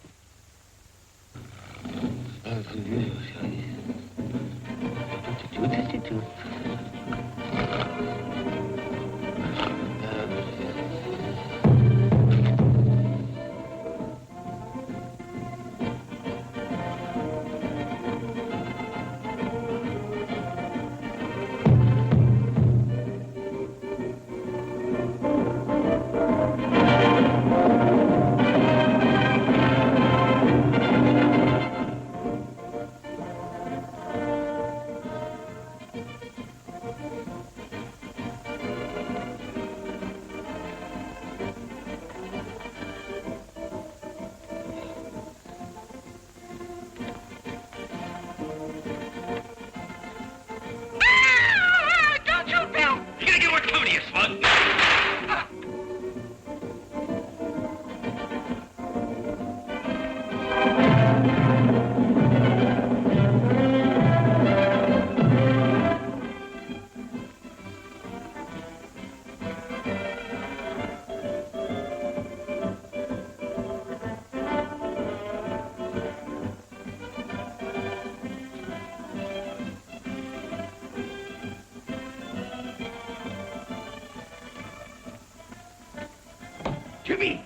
Jimmy!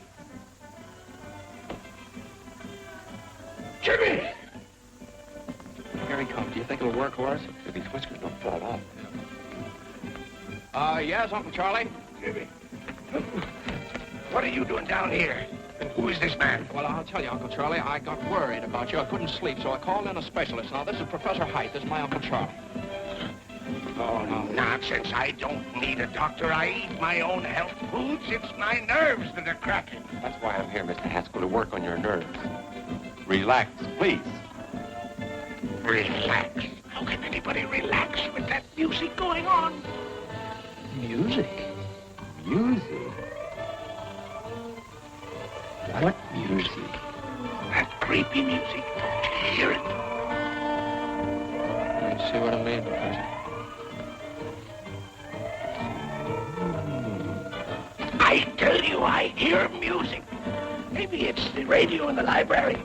Jimmy! Here he comes. Do you think it'll work, Horace? If these whiskers don't fall off. Yes, Uncle Charlie? Jimmy! What are you doing down here? And who is this man? Well, I'll tell you, Uncle Charlie, I got worried about you. I couldn't sleep, so I called in a specialist. Now, this is Professor Height. This is my Uncle Charlie. Oh, nonsense. I don't need a doctor. I eat my own health foods. It's my nerves that are cracking. That's why I'm here, Mr. Haskell, to work on your nerves. Relax, please. Relax. How can anybody relax with that music going on? Music? Music? What music? That creepy music. Don't you hear it? Let me see what I mean, Professor. I tell you, I hear music. Maybe it's the radio in the library.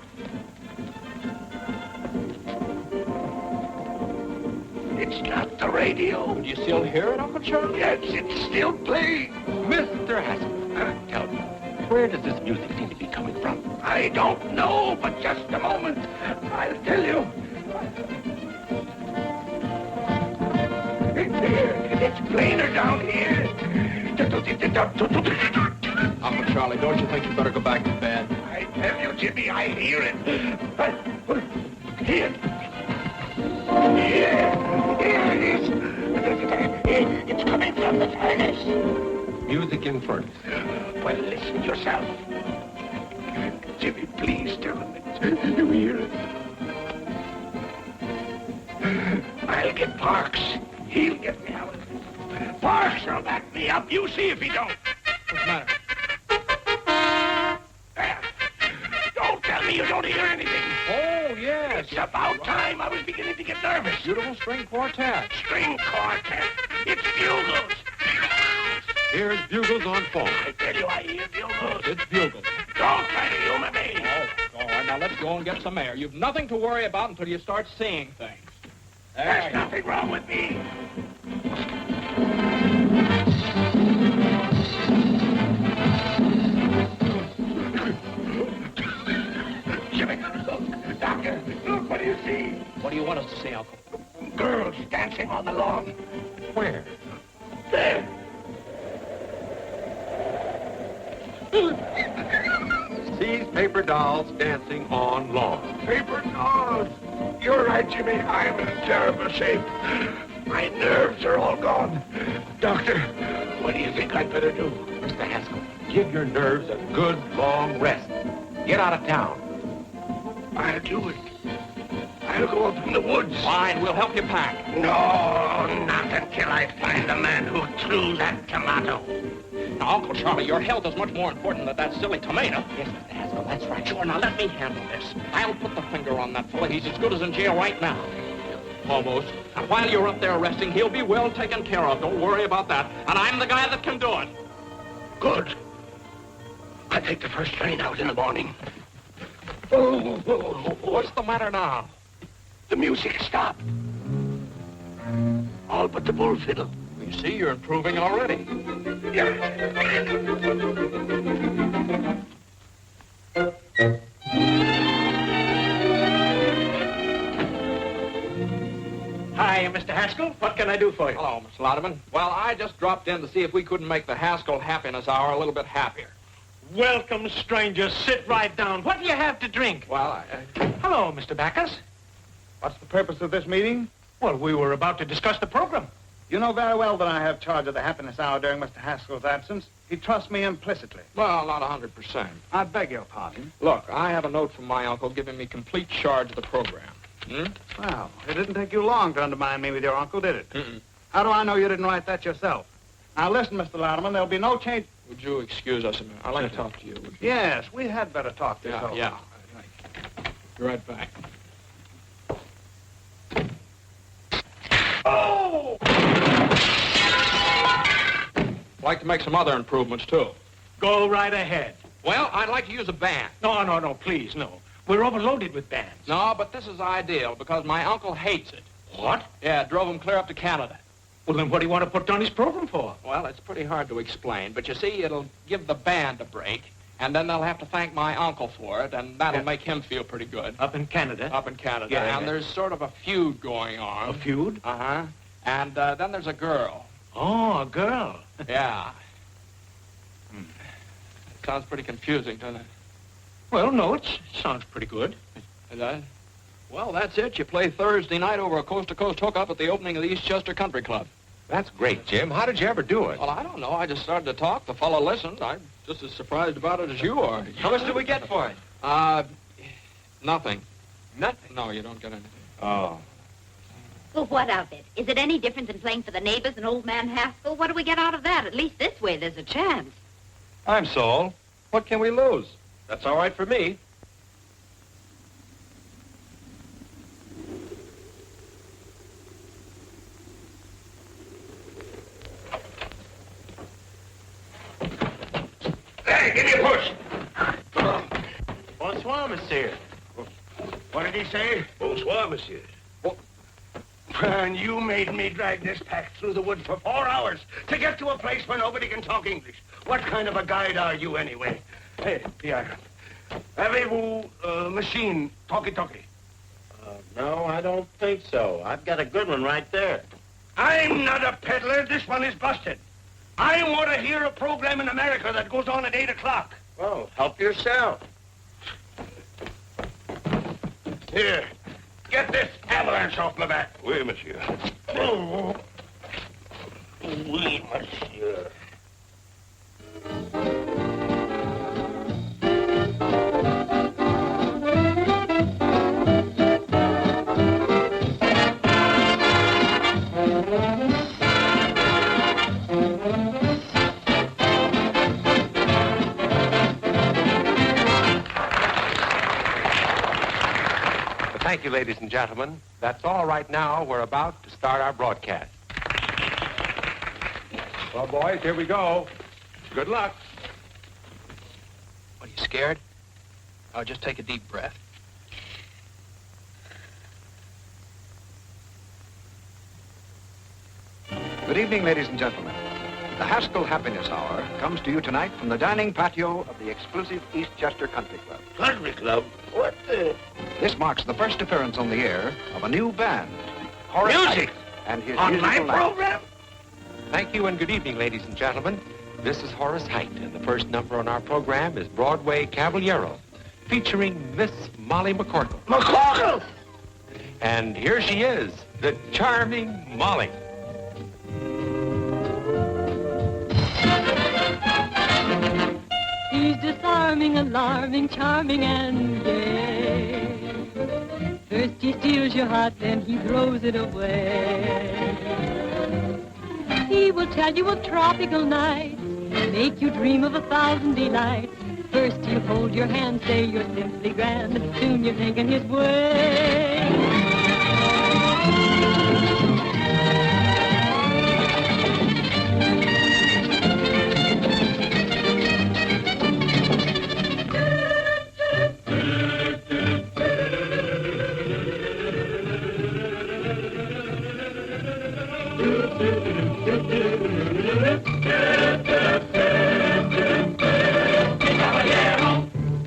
It's not the radio. Do you still hear it, Uncle Charlie? Yes, it's still playing. Mr. Haskell, tell me, where does this music seem to be coming from? I don't know, but just a moment. I'll tell you. It's here. It's plainer down here. Uncle Charlie, don't you think you better go back to bed? I tell you, Jimmy, I hear it. Here. Here it is. It's coming from the furnace. Music in furnace. Well, listen yourself. Jimmy, please tell him that you hear it. I'll get Parks. He'll get me out of it. Parks will back me up. You see if he don't. What's the matter? Don't tell me you don't hear anything. Oh, yes. It's about time. I was beginning to get nervous. Beautiful string quartet. String quartet. It's bugles. Here's bugles on phone. I tell you, I hear bugles. It's bugles. Don't try to humor me. Oh, all right, now let's go and get some air. You've nothing to worry about until you start seeing things. There's nothing wrong with me. Jimmy, look. Doctor, look, what do you see? What do you want us to see, Uncle? Girls dancing on the lawn. Where? There. These paper dolls dancing on lawn. Paper dolls. You're right, Jimmy. I'm in terrible shape. My nerves are all gone. Doctor, what do you think I'd better do? Mr. Haskell, give your nerves a good long rest. Get out of town. I'll do it. I'll go up in the woods. Fine, we'll help you pack. No, not until I find the man who threw that tomato. Now, Uncle Charlie, your health is much more important than that silly tomato. Yes, Mr. Haskell, that's right. Sure, now let me handle this. I'll put the finger on that fella. He's as good as in jail right now. Almost. And while you're up there resting, he'll be well taken care of. Don't worry about that. And I'm the guy that can do it. Good. I'll take the first train out in the morning. What's the matter now? The music stopped. All but the bull fiddle. You see, you're improving already. Hi, Mr. Haskell. What can I do for you? Hello, Mr. Louderman. Well, I just dropped in to see if we couldn't make the Haskell Happiness Hour a little bit happier. Welcome, stranger. Sit right down. What do you have to drink? Well, Hello, Mr. Backus. What's the purpose of this meeting? Well, we were about to discuss the program. You know very well that I have charge of the happiness hour during Mr. Haskell's absence. He trusts me implicitly. well, not 100%. I beg your pardon. Look, I have a note from my uncle giving me complete charge of the program. Well, it didn't take you long to undermine me with your uncle, did it? Mm-mm. How do I know you didn't write that yourself? Now, listen, Mr. Louderman, there'll be no change. Would you excuse us a minute? I'd like to talk to you. Would you? Yes, we had better talk this over. Yeah. Be right back. Oh! I'd like to make some other improvements, too. Go right ahead. Well, I'd like to use a band. No, please, no. We're overloaded with bands. No, but this is ideal because my uncle hates it. What? Yeah, it drove him clear up to Canada. Well, then what do you want to put on his program for? Well, it's pretty hard to explain, but you see, it'll give the band a break, and then they'll have to thank my uncle for it, and that'll make him feel pretty good. Up in Canada? Up in Canada. Yeah, and there's sort of a feud going on. A feud? Uh-huh. And then there's a girl. Oh, a girl. Yeah. Sounds pretty confusing, doesn't it? Well, no, it sounds pretty good. Well, that's it. You play Thursday night over a coast-to-coast hookup at the opening of the Eastchester Country Club. That's great, Jim. How did you ever do it? Well, I don't know. I just started to talk. The fellow listened. I'm just as surprised about it as you are. How much do we get for it? Nothing. Nothing? No, you don't get anything. Oh. Well, what of it? Is it any different than playing for the neighbors and old man Haskell? What do we get out of that? At least this way there's a chance. I'm sold. What can we lose? That's all right for me. Hey, give me a push. Bonsoir, monsieur. What did he say? Bonsoir, monsieur. And you made me drag this pack through the woods for 4 hours to get to a place where nobody can talk English. What kind of a guide are you, anyway? Hey, Pierre, avez-vous machine talkie-talkie? No, I don't think so. I've got a good one right there. I'm not a peddler. This one is busted. I want to hear a program in America that goes on at 8 o'clock. Well, help yourself. Here, get this avalanche off my back. Oui, monsieur. Oh. Oui, monsieur. Thank you, ladies and gentlemen. That's all right now. We're about to start our broadcast. Well, boys, here we go. Good luck. What, are you scared? Oh, just take a deep breath. Good evening, ladies and gentlemen. The Haskell Happiness Hour comes to you tonight from the dining patio of the exclusive Eastchester Country Club. Country Club? What the? This marks the first appearance on the air of a new band. Music? And his On my musical night. program? Thank you and good evening, ladies and gentlemen. This is Horace Height, and the first number on our program is Broadway Caballero, featuring Miss Molly McCorkle. McCorkle! And here she is, the charming Molly. He's disarming, alarming, charming, and gay. First he steals your heart, then he throws it away. He will tell you of tropical nights, make you dream of 1,000 delights. First he'll hold your hand, say you're simply grand. Soon you're thinking his way.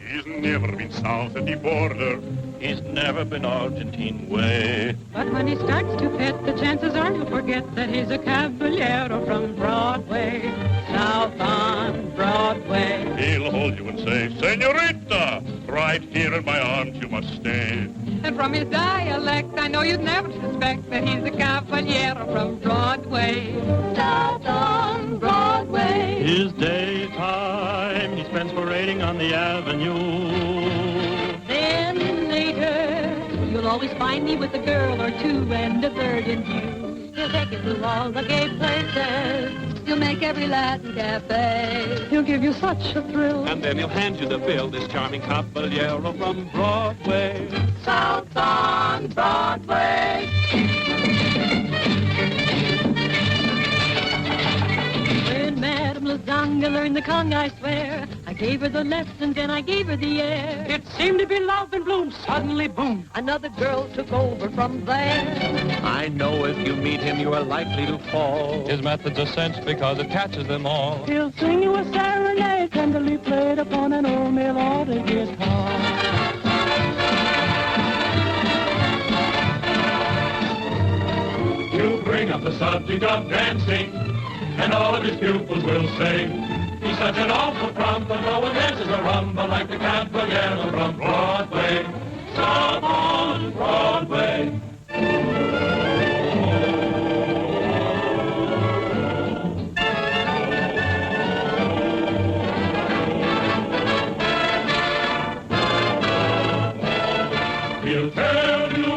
He's never been south of the border. He's never been Argentine way. But when he starts to pet, the chances are he'll forget that he's a caballero from Broadway, south on Broadway. He'll hold you and say, Senorita, right here in my arms you must stay. And from his dialect, I know you'd never suspect that he's a caballero from Broadway, south on Broadway. His daytime he spends parading on the avenue. Then later, you'll always find me with a girl or two and a third in view. He'll take you to all the gay places. He'll make every Latin cafe. He'll give you such a thrill. And then he'll hand you the bill, this charming caballero from Broadway. South on Broadway. When Madame Lasagna learned the Kong, I swear, I gave her the lessons and I gave her the air. It seemed to be love in bloom. Suddenly, boom. Another girl took over from there. I know if you meet him, you are likely to fall. His method's a cinch because it catches them all. He'll sing you a serenade tenderly played upon an old melodic guitar. You bring up the subject of dancing, and all of his pupils will say, he's such an awful trump, but no one dances a rumba like the Caballero from Broadway. Stop on Broadway. He'll tell you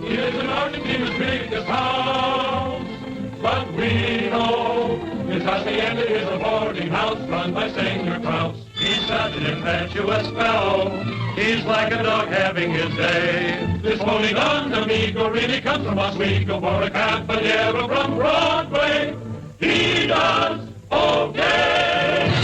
he lives in Argentina's biggest house, but we know his hacienda is a boarding house run by Senor Kraus. He's such an impetuous fellow, he's like a dog having his day. This holding on amigo really comes from Oswego for a caballero from Broadway. He does okay.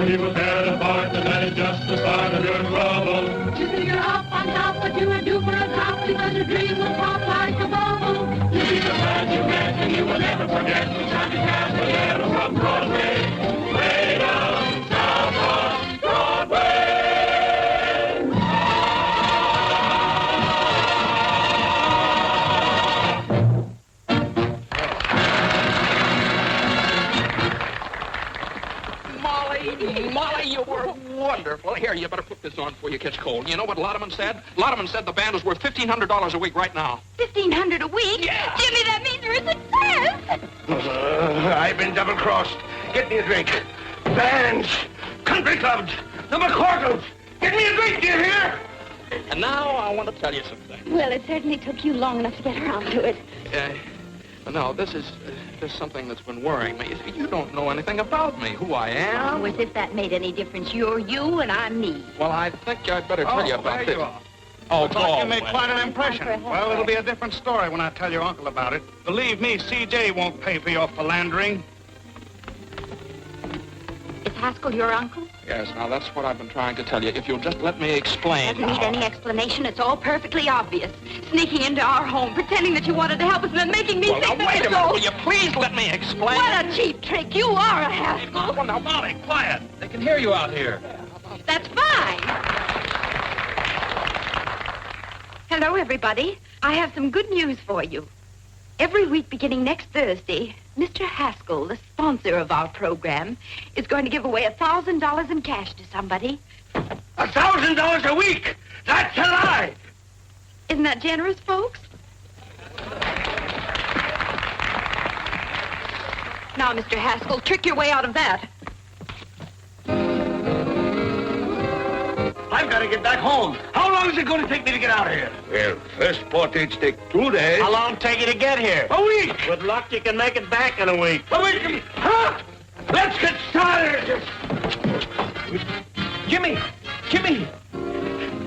He was there to part, and that is just the start of your trouble. You think you're up on top, but you are due for a drop because your dream will pop like a bubble. You'll be the man you met, and you will never forget the Johnny Caballero from Broadway. Way down south on Broadway. Molly, you were wonderful. Here, you better put this on before you catch cold. You know what Lotterman said? Lotterman said the band was worth $1,500 a week right now. $1,500 a week? Yeah. Jimmy, that means you're a success. I've been double-crossed. Get me a drink. Bands, country clubs, the McCorkles. Get me a drink, do you hear? And now I want to tell you something. Well, it certainly took you long enough to get around to it. No, this is something that's been worrying me. You don't know anything about me, who I am. Oh, as if that made any difference. You're you and I'm me. Well, I think I'd better tell you about there this. you are. Oh, Thought you made quite an For impression. heaven's Well, it'll be a sake. different story when I tell your uncle about it. Believe me, CJ won't pay for your philandering. Is Haskell your uncle? Yes, now that's what I've been trying to tell you. If you'll just let me explain. Doesn't need any explanation. It's all perfectly obvious. Sneaking into our home, pretending that you wanted to help us, and then making me Well, think now, that wait a it's minute. all... Will you please let me explain? What a cheap trick. You are a Haskell. Well, now, Molly, quiet. They can hear you out here. That's fine. Hello, everybody. I have some good news for you. Every week beginning next Thursday, Mr. Haskell, the sponsor of our program, is going to give away $1,000 in cash to somebody. $1,000 a week? That's a lie. Isn't that generous, folks? Now, Mr. Haskell, trick your way out of that. I've got to get back home. How long is it going to take me to get out of here? Well, first portage take 2 days. How long take you to get here? A week. With luck, you can make it back in a week. A week? Huh? Let's get started! Jimmy! Jimmy!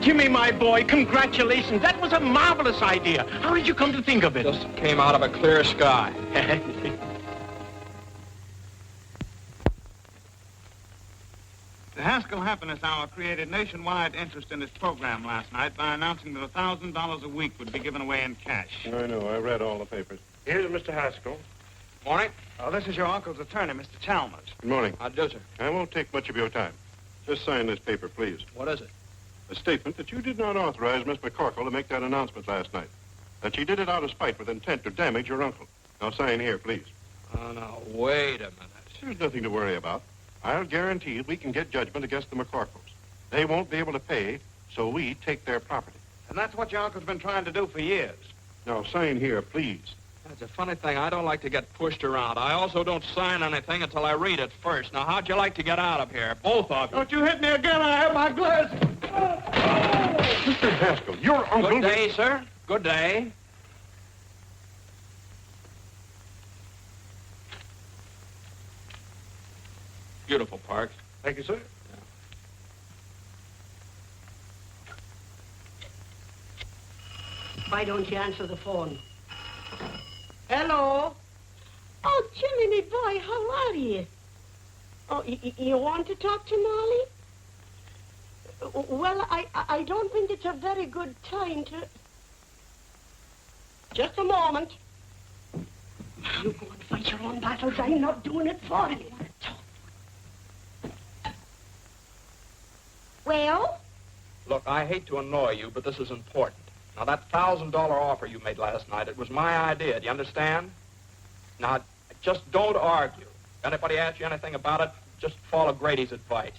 Jimmy, my boy, congratulations. That was a marvelous idea. How did you come to think of it? Just came out of a clear sky. The Haskell Happiness Hour created nationwide interest in its program last night by announcing that $1,000 a week would be given away in cash. I know. I read all the papers. Here's Mr. Haskell. Morning. This is your uncle's attorney, Mr. Chalmers. Good morning. How do, sir? I won't take much of your time. Just sign this paper, please. What is it? A statement that you did not authorize Miss McCorkle to make that announcement last night. That she did it out of spite with intent to damage your uncle. Now sign here, please. Oh, now, wait a minute. There's nothing to worry about. I'll guarantee we can get judgment against the McCorkles. They won't be able to pay, so we take their property. And that's what your uncle's been trying to do for years. Now sign here, please. That's a funny thing. I don't like to get pushed around. I also don't sign anything until I read it first. Now, how'd you like to get out of here? Both of you. Don't you hit me again. I have my glasses. Mr. Haskell, your uncle... Good day, sir. Good day. Beautiful park. Thank you, sir. Why don't you answer the phone? Hello? Oh, Jimmy, me boy, how are you? Oh, you want to talk to Molly? Well, I don't think it's a very good time to... Just a moment. You go and fight your own battles. I'm not doing it for you. Well? Look, I hate to annoy you, but this is important. Now, that $1,000 offer you made last night, it was my idea. Do you understand? Now, just don't argue. If anybody asks you anything about it, just follow Grady's advice.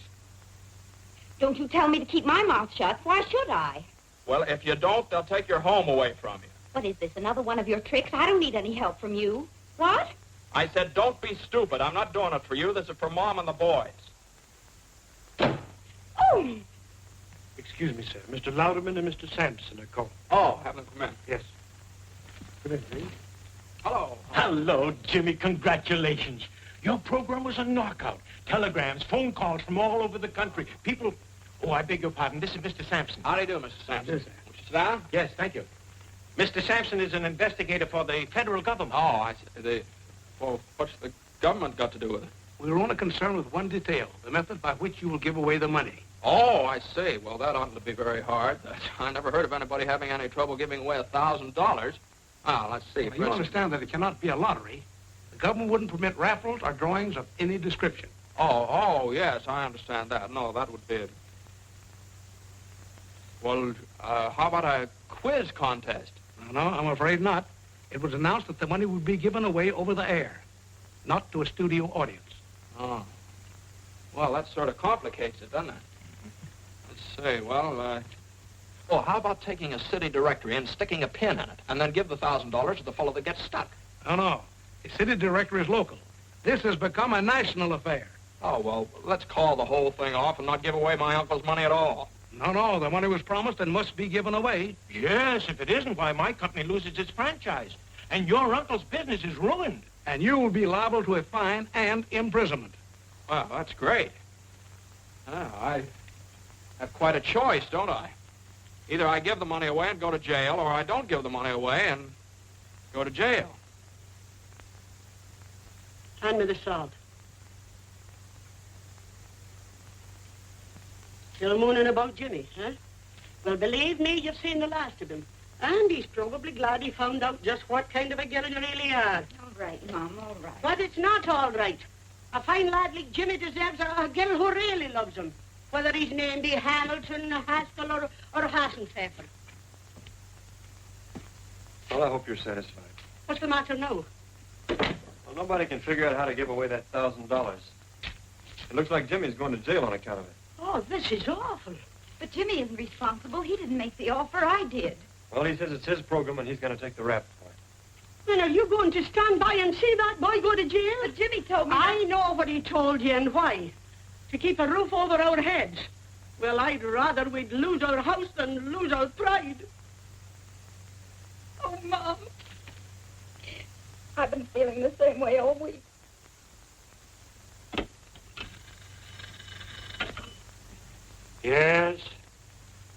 Don't you tell me to keep my mouth shut. Why should I? Well, if you don't, they'll take your home away from you. What is this, another one of your tricks? I don't need any help from you. What? I said, don't be stupid. I'm not doing it for you. This is for Mom and the boys. Oh! Excuse me, sir. Mr. Louderman and Mr. Sampson are calling. Oh, have them come in. Yes. Come in, please. Hello. Hello, Jimmy. Congratulations. Your program was a knockout. Telegrams, phone calls from all over the country. People... Oh, I beg your pardon. This is Mr. Sampson. How do you do, Mr. Sampson? Yes, sir. Won't you sit down? Yes, thank you. Mr. Sampson is an investigator for the federal government. Oh, I see. Well, what's the government got to do with it? We're only concerned with one detail, the method by which you will give away the money. Oh, I see. Well, that oughtn't to be very hard. I never heard of anybody having any trouble giving away $1,000. Ah, let's see. Now, you understand that it cannot be a lottery. The government wouldn't permit raffles or drawings of any description. Oh, yes, I understand that. No, that would be it. Well, how about a quiz contest? No, I'm afraid not. It was announced that the money would be given away over the air, not to a studio audience. Oh. Well, that sort of complicates it, doesn't it? Let's see, well, well, how about taking a city directory and sticking a pin in it, and then give the $1,000 to the fellow that gets stuck? No. The city directory is local. This has become a national affair. Oh, well, let's call the whole thing off and not give away my uncle's money at all. No, the money was promised and must be given away. Yes, if it isn't, why, my company loses its franchise. And your uncle's business is ruined. And you will be liable to a fine and imprisonment. Well, that's great. I have quite a choice, don't I? Either I give the money away and go to jail, or I don't give the money away and go to jail. Hand me the salt. Still mooning about Jimmy, huh? Well, believe me, you've seen the last of him. And he's probably glad he found out just what kind of a girl you really are. All right, Mom, all right. But it's not all right. A fine lad like Jimmy deserves a girl who really loves him, whether his name be Hamilton, Haskell, or Hassenpfeffer. Well, I hope you're satisfied. What's the matter now? Well, nobody can figure out how to give away that $1,000. It looks like Jimmy's going to jail on account of it. Oh, this is awful. But Jimmy isn't responsible. He didn't make the offer. I did. Well, he says it's his program and he's going to take the rap for it. Then are you going to stand by and see that boy go to jail? But Jimmy told me... I know what he told you and why. To keep a roof over our heads. Well, I'd rather we'd lose our house than lose our pride. Oh, Mom. I've been feeling the same way all week. Yes.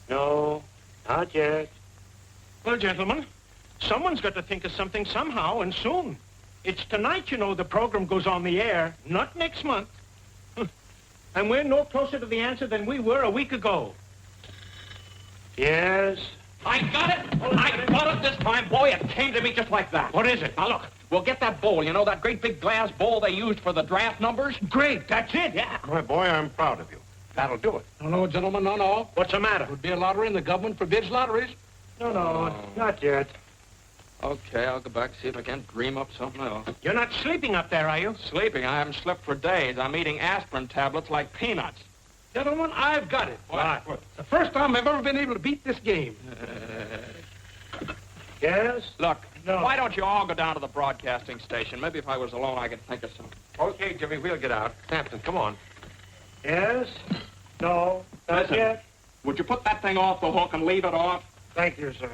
No, not yet. Well, gentlemen, someone's got to think of something somehow, and soon. It's tonight, you know, the program goes on the air, not next month. And we're no closer to the answer than we were a week ago. Yes. I got it! I got it this time, boy. It came to me just like that. What is it? Now, look, we'll get that bowl. You know, that great big glass bowl they used for the draft numbers? Great, that's it. Yeah. My boy, I'm proud of you. That'll do it. No, gentlemen, no. What's the matter? It would be a lottery, and the government forbids lotteries. No, not yet. Okay, I'll go back and see if I can't dream up something else. You're not sleeping up there, are you? Sleeping? I haven't slept for days. I'm eating aspirin tablets like peanuts. Gentlemen, I've got it. What? It's the first time I've ever been able to beat this game. Yes? Look, No. why don't you all go down to the broadcasting station? Maybe if I was alone, I could think of something. Okay, Jimmy, we'll get out. Sampson, come on. Yes? No, not Listen, yet. would you put that thing off the hook and leave it off? Thank you, sir.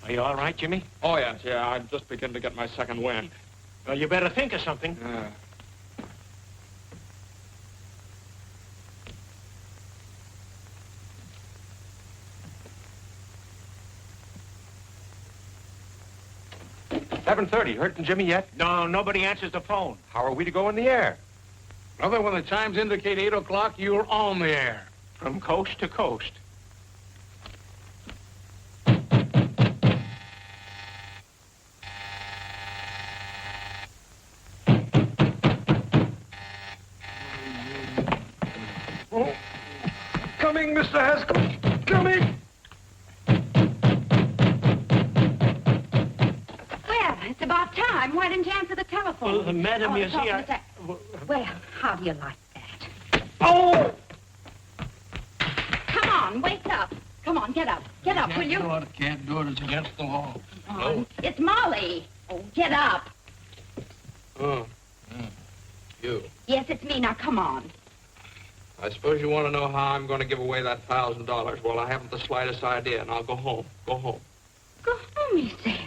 Are you all right, Jimmy? Oh, yes, yeah. I'm just beginning to get my second wind. Well, you better think of something. Yeah. $7:30. Heard from Jimmy yet? No, nobody answers the phone. How are we to go in the air? Brother, when the chimes indicate 8 o'clock, you're on the air. From coast to coast. Oh, coming, Mr. Haskell. Coming. Well, it's about time. Why didn't you answer the telephone? Well, madam, you to talk see, to I... Mr. Well, how do you like that? Oh! Come on, wake up. Come on, get up. Get up, will you? Can't do it. It's against the law. Come on. It's Molly. Oh, get up. Oh. You. Yes, it's me. Now, come on. I suppose you want to know how I'm going to give away that $1,000. Well, I haven't the slightest idea, and I'll go home. Go home. Go home, he says.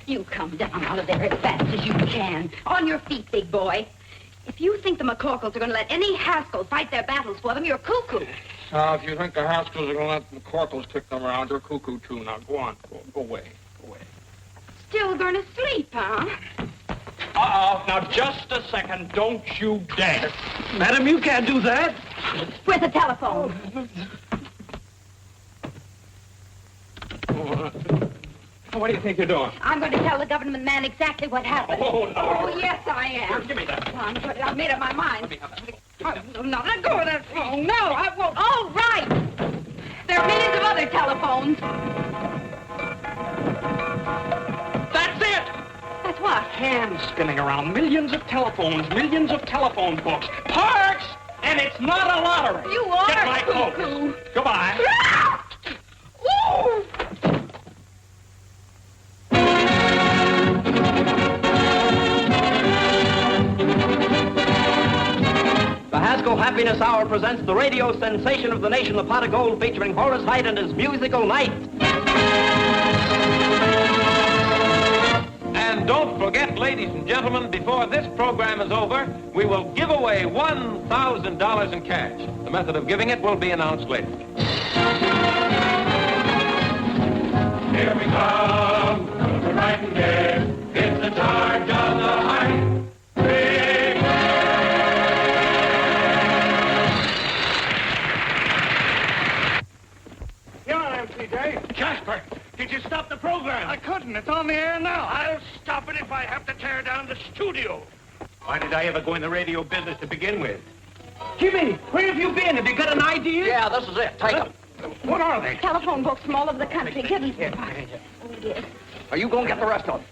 You come down out of there as fast as you can. On your feet, big boy. If you think the McCorkles are going to let any Haskell fight their battles for them, you're cuckoo. Now, if you think the Haskells are going to let the McCorkles kick them around, you're cuckoo, too. Now, go on. Go away. Go away. Still going to sleep, huh? Uh-oh. Now, just a second. Don't you dare. Madam, you can't do that. Where's the telephone? What do you think you're doing? I'm going to tell the government man exactly what happened. Oh, no. Oh, yes, I am. Here, give me that. I've made up my mind. Let me have that. I'm not let go of that phone. No, I won't. All right. There are millions of other telephones. That's it. That's what? Hands spinning around. Millions of telephones. Millions of telephone books. Parks! And it's not a lottery. You are Get my cuckoo. coat. Goodbye. Ooh! The Haskell Happiness Hour presents the radio sensation of the nation, the Pot of Gold, featuring Horace Heidt and his musical night. And don't forget, ladies and gentlemen, before this program is over, we will give away $1,000 in cash. The method of giving it will be announced later. Here we come, the right and gay. It's the charge of the Height Brigade. Here I am, CJ. Jasper, did you stop the program? I couldn't. It's on the air now. I'll stop it if I have to tear down the studio. Why did I ever go in the radio business to begin with? Jimmy, where have you been? Have you got an idea? Yeah, this is it. Take them. What are they? Telephone books from all over the country. Give them here. Oh, yes. Are you going to get the rest of them?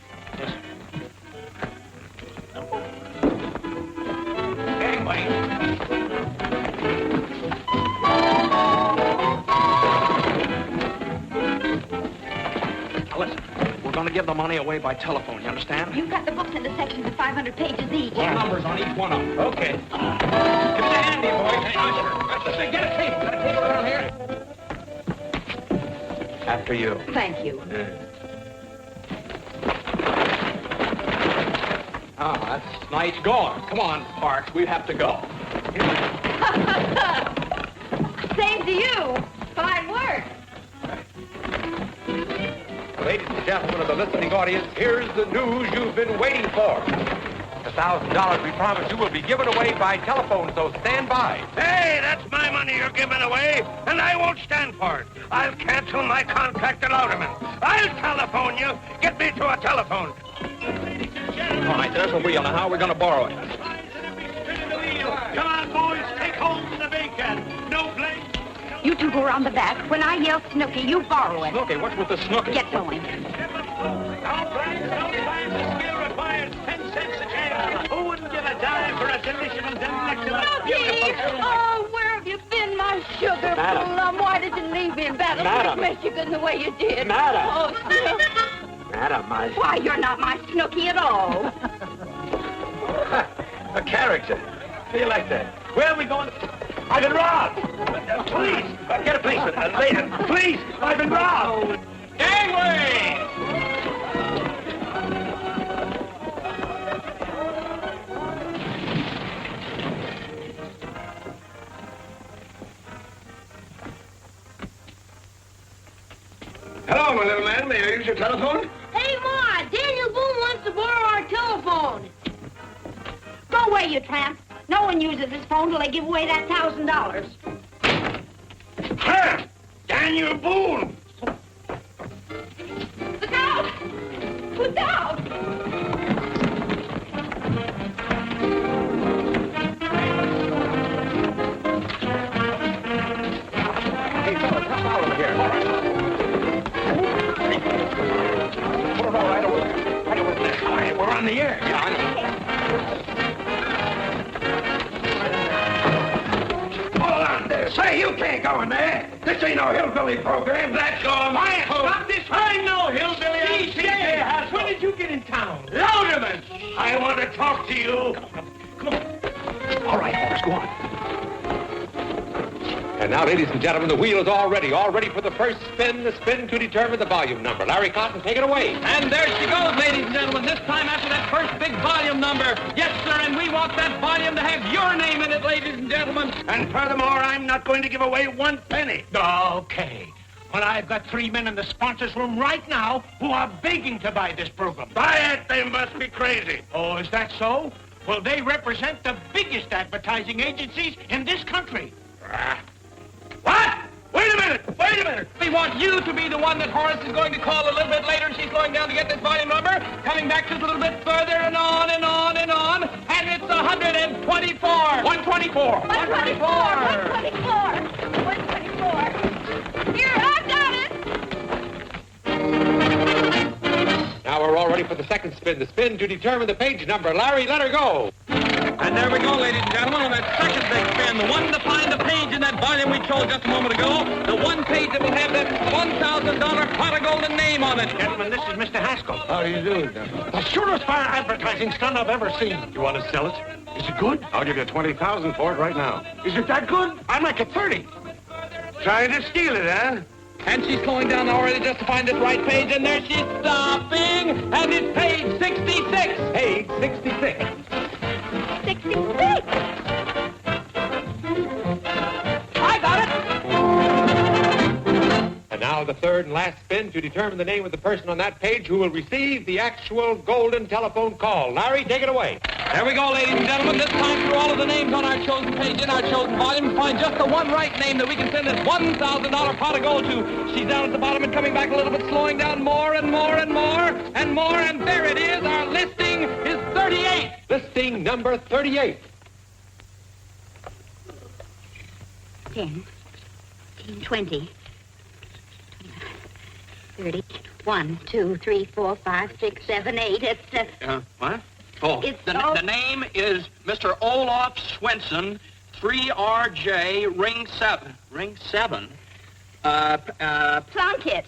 Now listen, we're going to give the money away by telephone, you understand? You've got the books in the sections of 500 pages each. Put numbers on each one of them. Okay. Give me the handy, boys. Hey, Usher, get a table. Got a table around here? After you. Thank you. Oh, that's nice going. Come on, Parks. We have to go. Same to you. Fine work. Ladies and gentlemen of the listening audience, here's the news you've been waiting for. The $1,000 we promised you will be given away by telephone, so stand by. Hey, that's my money you're giving away, and I won't stand for it. I'll cancel my contract to Louderman. I'll telephone you. Get me to a telephone. All right, there's a wheel. Now, how are we going to borrow it? Come on, boys, take home the bacon. No blame. You two go around the back. When I yell Snooky, you borrow it. Snooky? What's with the Snooky? Get going. Skill requires 10 cents a can. Who wouldn't give a dime for a delicious and delectable, beautiful... Oh, where have you been, my sugar plum? Why did you leave me in Battle Creek, Michigan, the way you did? Madam. Oh, Madam, why, you're not my Snooky at all. A character. How you like that? Where are we going? I've been robbed. Please, get a policeman. Later. Please, I've been robbed. Gangway! Hello, my little man. May I use your telephone? Hey, Ma, Daniel Boone wants to borrow our telephone. Go away, you tramp. No one uses this phone till they give away that $1,000. Ha! Daniel Boone! Look out! Look out! Hey, fellas, help out over here. All right. Put it all right over there. Right over there. All right, we're on the air. Yeah, I know. Hold on there. Say, you can't go in there. This ain't no hillbilly program. That's all my home. Stop this. I know, hillbilly. DJ, when did you get in town? Louderman! I want to talk to you. Come on. All right, Horace, go on. And now, ladies and gentlemen, the wheel is all ready for the first spin, the spin to determine the volume number. Larry Cotton, take it away. And there she goes, ladies and gentlemen, this time after that first big volume number. Yes, sir, and we want that volume to have your name in it, ladies and gentlemen. And furthermore, I'm not going to give away 1 penny. Okay. Well, I've got 3 men in the sponsors' room right now who are begging to buy this program. Buy it? They must be crazy. Oh, is that so? Well, they represent the biggest advertising agencies in this country. What? Wait a minute. Wait a minute. We want you to be the one that Horace is going to call a little bit later. She's going down to get this volume number, coming back just a little bit further and on and on and on. And it's 124. 124. 124. Here, I got it. Now we're all ready for the second spin, the spin to determine the page number. Larry, let her go. And there we go, ladies and gentlemen, on that second big spin, the one to find the page in that volume we chose just a moment ago, the one page that will have that $1,000 pot of golden name on it. Gentlemen, this is Mr. Haskell. How do you do, Denver? The surest fire advertising stunt I've ever seen. You want to sell it? Is it good? I'll give you $20,000 for it right now. Is it that good? I'd like it 30. Trying to steal it, huh? And she's slowing down already just to find this right page, and there she's stopping, and it's page 66. Page 66. 66. I got it. And now the third and last spin to determine the name of the person on that page who will receive the actual golden telephone call. Larry, take it away. There we go, ladies and gentlemen. This time through all of the names on our chosen page in our chosen volume, find just the one right name that we can send this $1,000 pot of gold to. She's down at the bottom and coming back a little bit, slowing down more and more and more and more. And there it is. Our listing is 38. Listing number 38. 10, 20, 30, 1, 2, 3, 4, 5, 6, 7, 8. It's What? Oh, It's the name is Mr. Olaf Swenson, 3RJ, ring 7. Ring 7? Plunkett,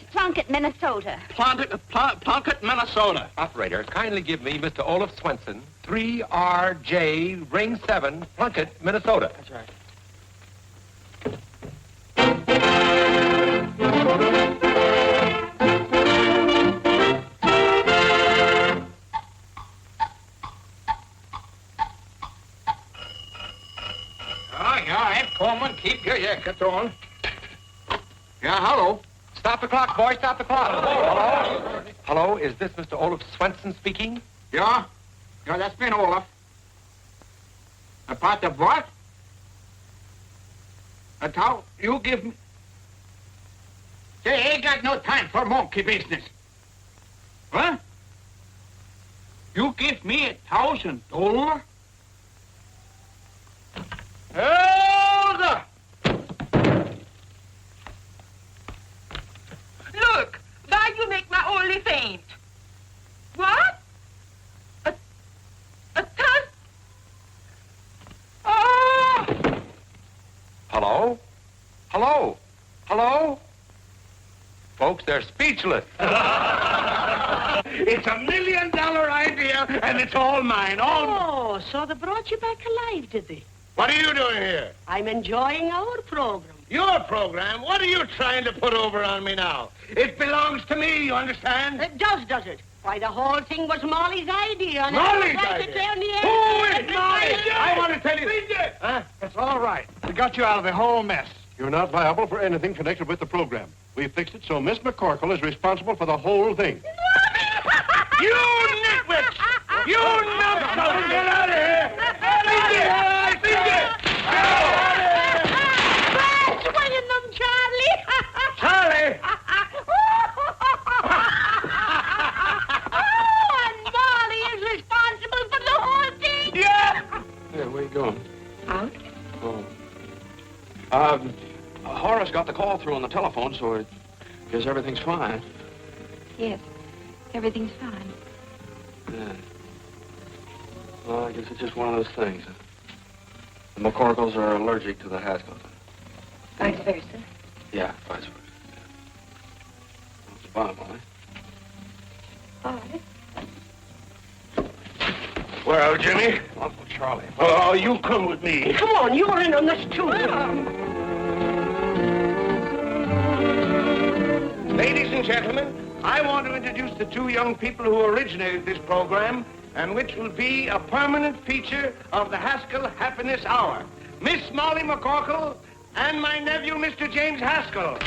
Minnesota. Plunkett, Minnesota. Operator, kindly give me Mr. Olaf Swenson, 3RJ, ring 7, Plunkett, Minnesota. That's right. keep. Yeah, get on. Yeah, hello. Stop the clock, boy. Stop the clock. Hello? Hello, is this Mr. Olaf Swenson speaking? Yeah? Yeah, that's been Olaf. About the what? That's how you give me... Say, I ain't got no time for monkey business. What? You give me $1,000? Hold up! Look, why you make my only faint? What? A ton? Oh! Hello? Hello? Hello? Folks, they're speechless. It's $1 million idea, and it's all mine. All Oh, so they brought you back alive, did they? What are you doing here? I'm enjoying our program. Your program? What are you trying to put over on me now? It belongs to me, you understand? It does it? Why, the whole thing was Molly's idea. And Molly's I was idea? there in the end. Who is Molly? I want to tell you. Huh? It's all right. We got you out of the whole mess. You're not liable for anything connected with the program. We fixed it so Miss McCorkle is responsible for the whole thing. You nitwits! You numbskulls! Get out of here! Swinging them, Charlie. Charlie! Oh, and Molly is responsible for the whole thing. Yeah! Yeah, where you going? Out? Oh. Horace got the call through on the telephone, so I guess everything's fine. Yes, everything's fine. Yeah. Well, I guess it's just one of those things. The McCorkles are allergic to the Haskells. Vice versa. Yeah, vice versa. Yeah. Bye, Molly. Bye. Well, Jimmy? Uncle Charlie. Oh, you come with me. Come on, you're in on this too. Ladies and gentlemen, I want to introduce the two young people who originated this program and which will be a permanent feature of the Haskell Happiness Hour. Miss Molly McCorkle and my nephew, Mr. James Haskell.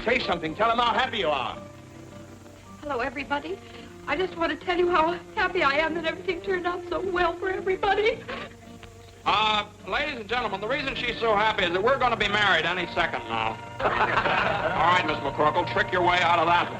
Say something. Tell them how happy you are. Hello, everybody. I just want to tell you how happy I am that everything turned out so well for everybody. Ladies and gentlemen, the reason she's so happy is that we're going to be married any second now. All right, Miss McCorkle, trick your way out of that one.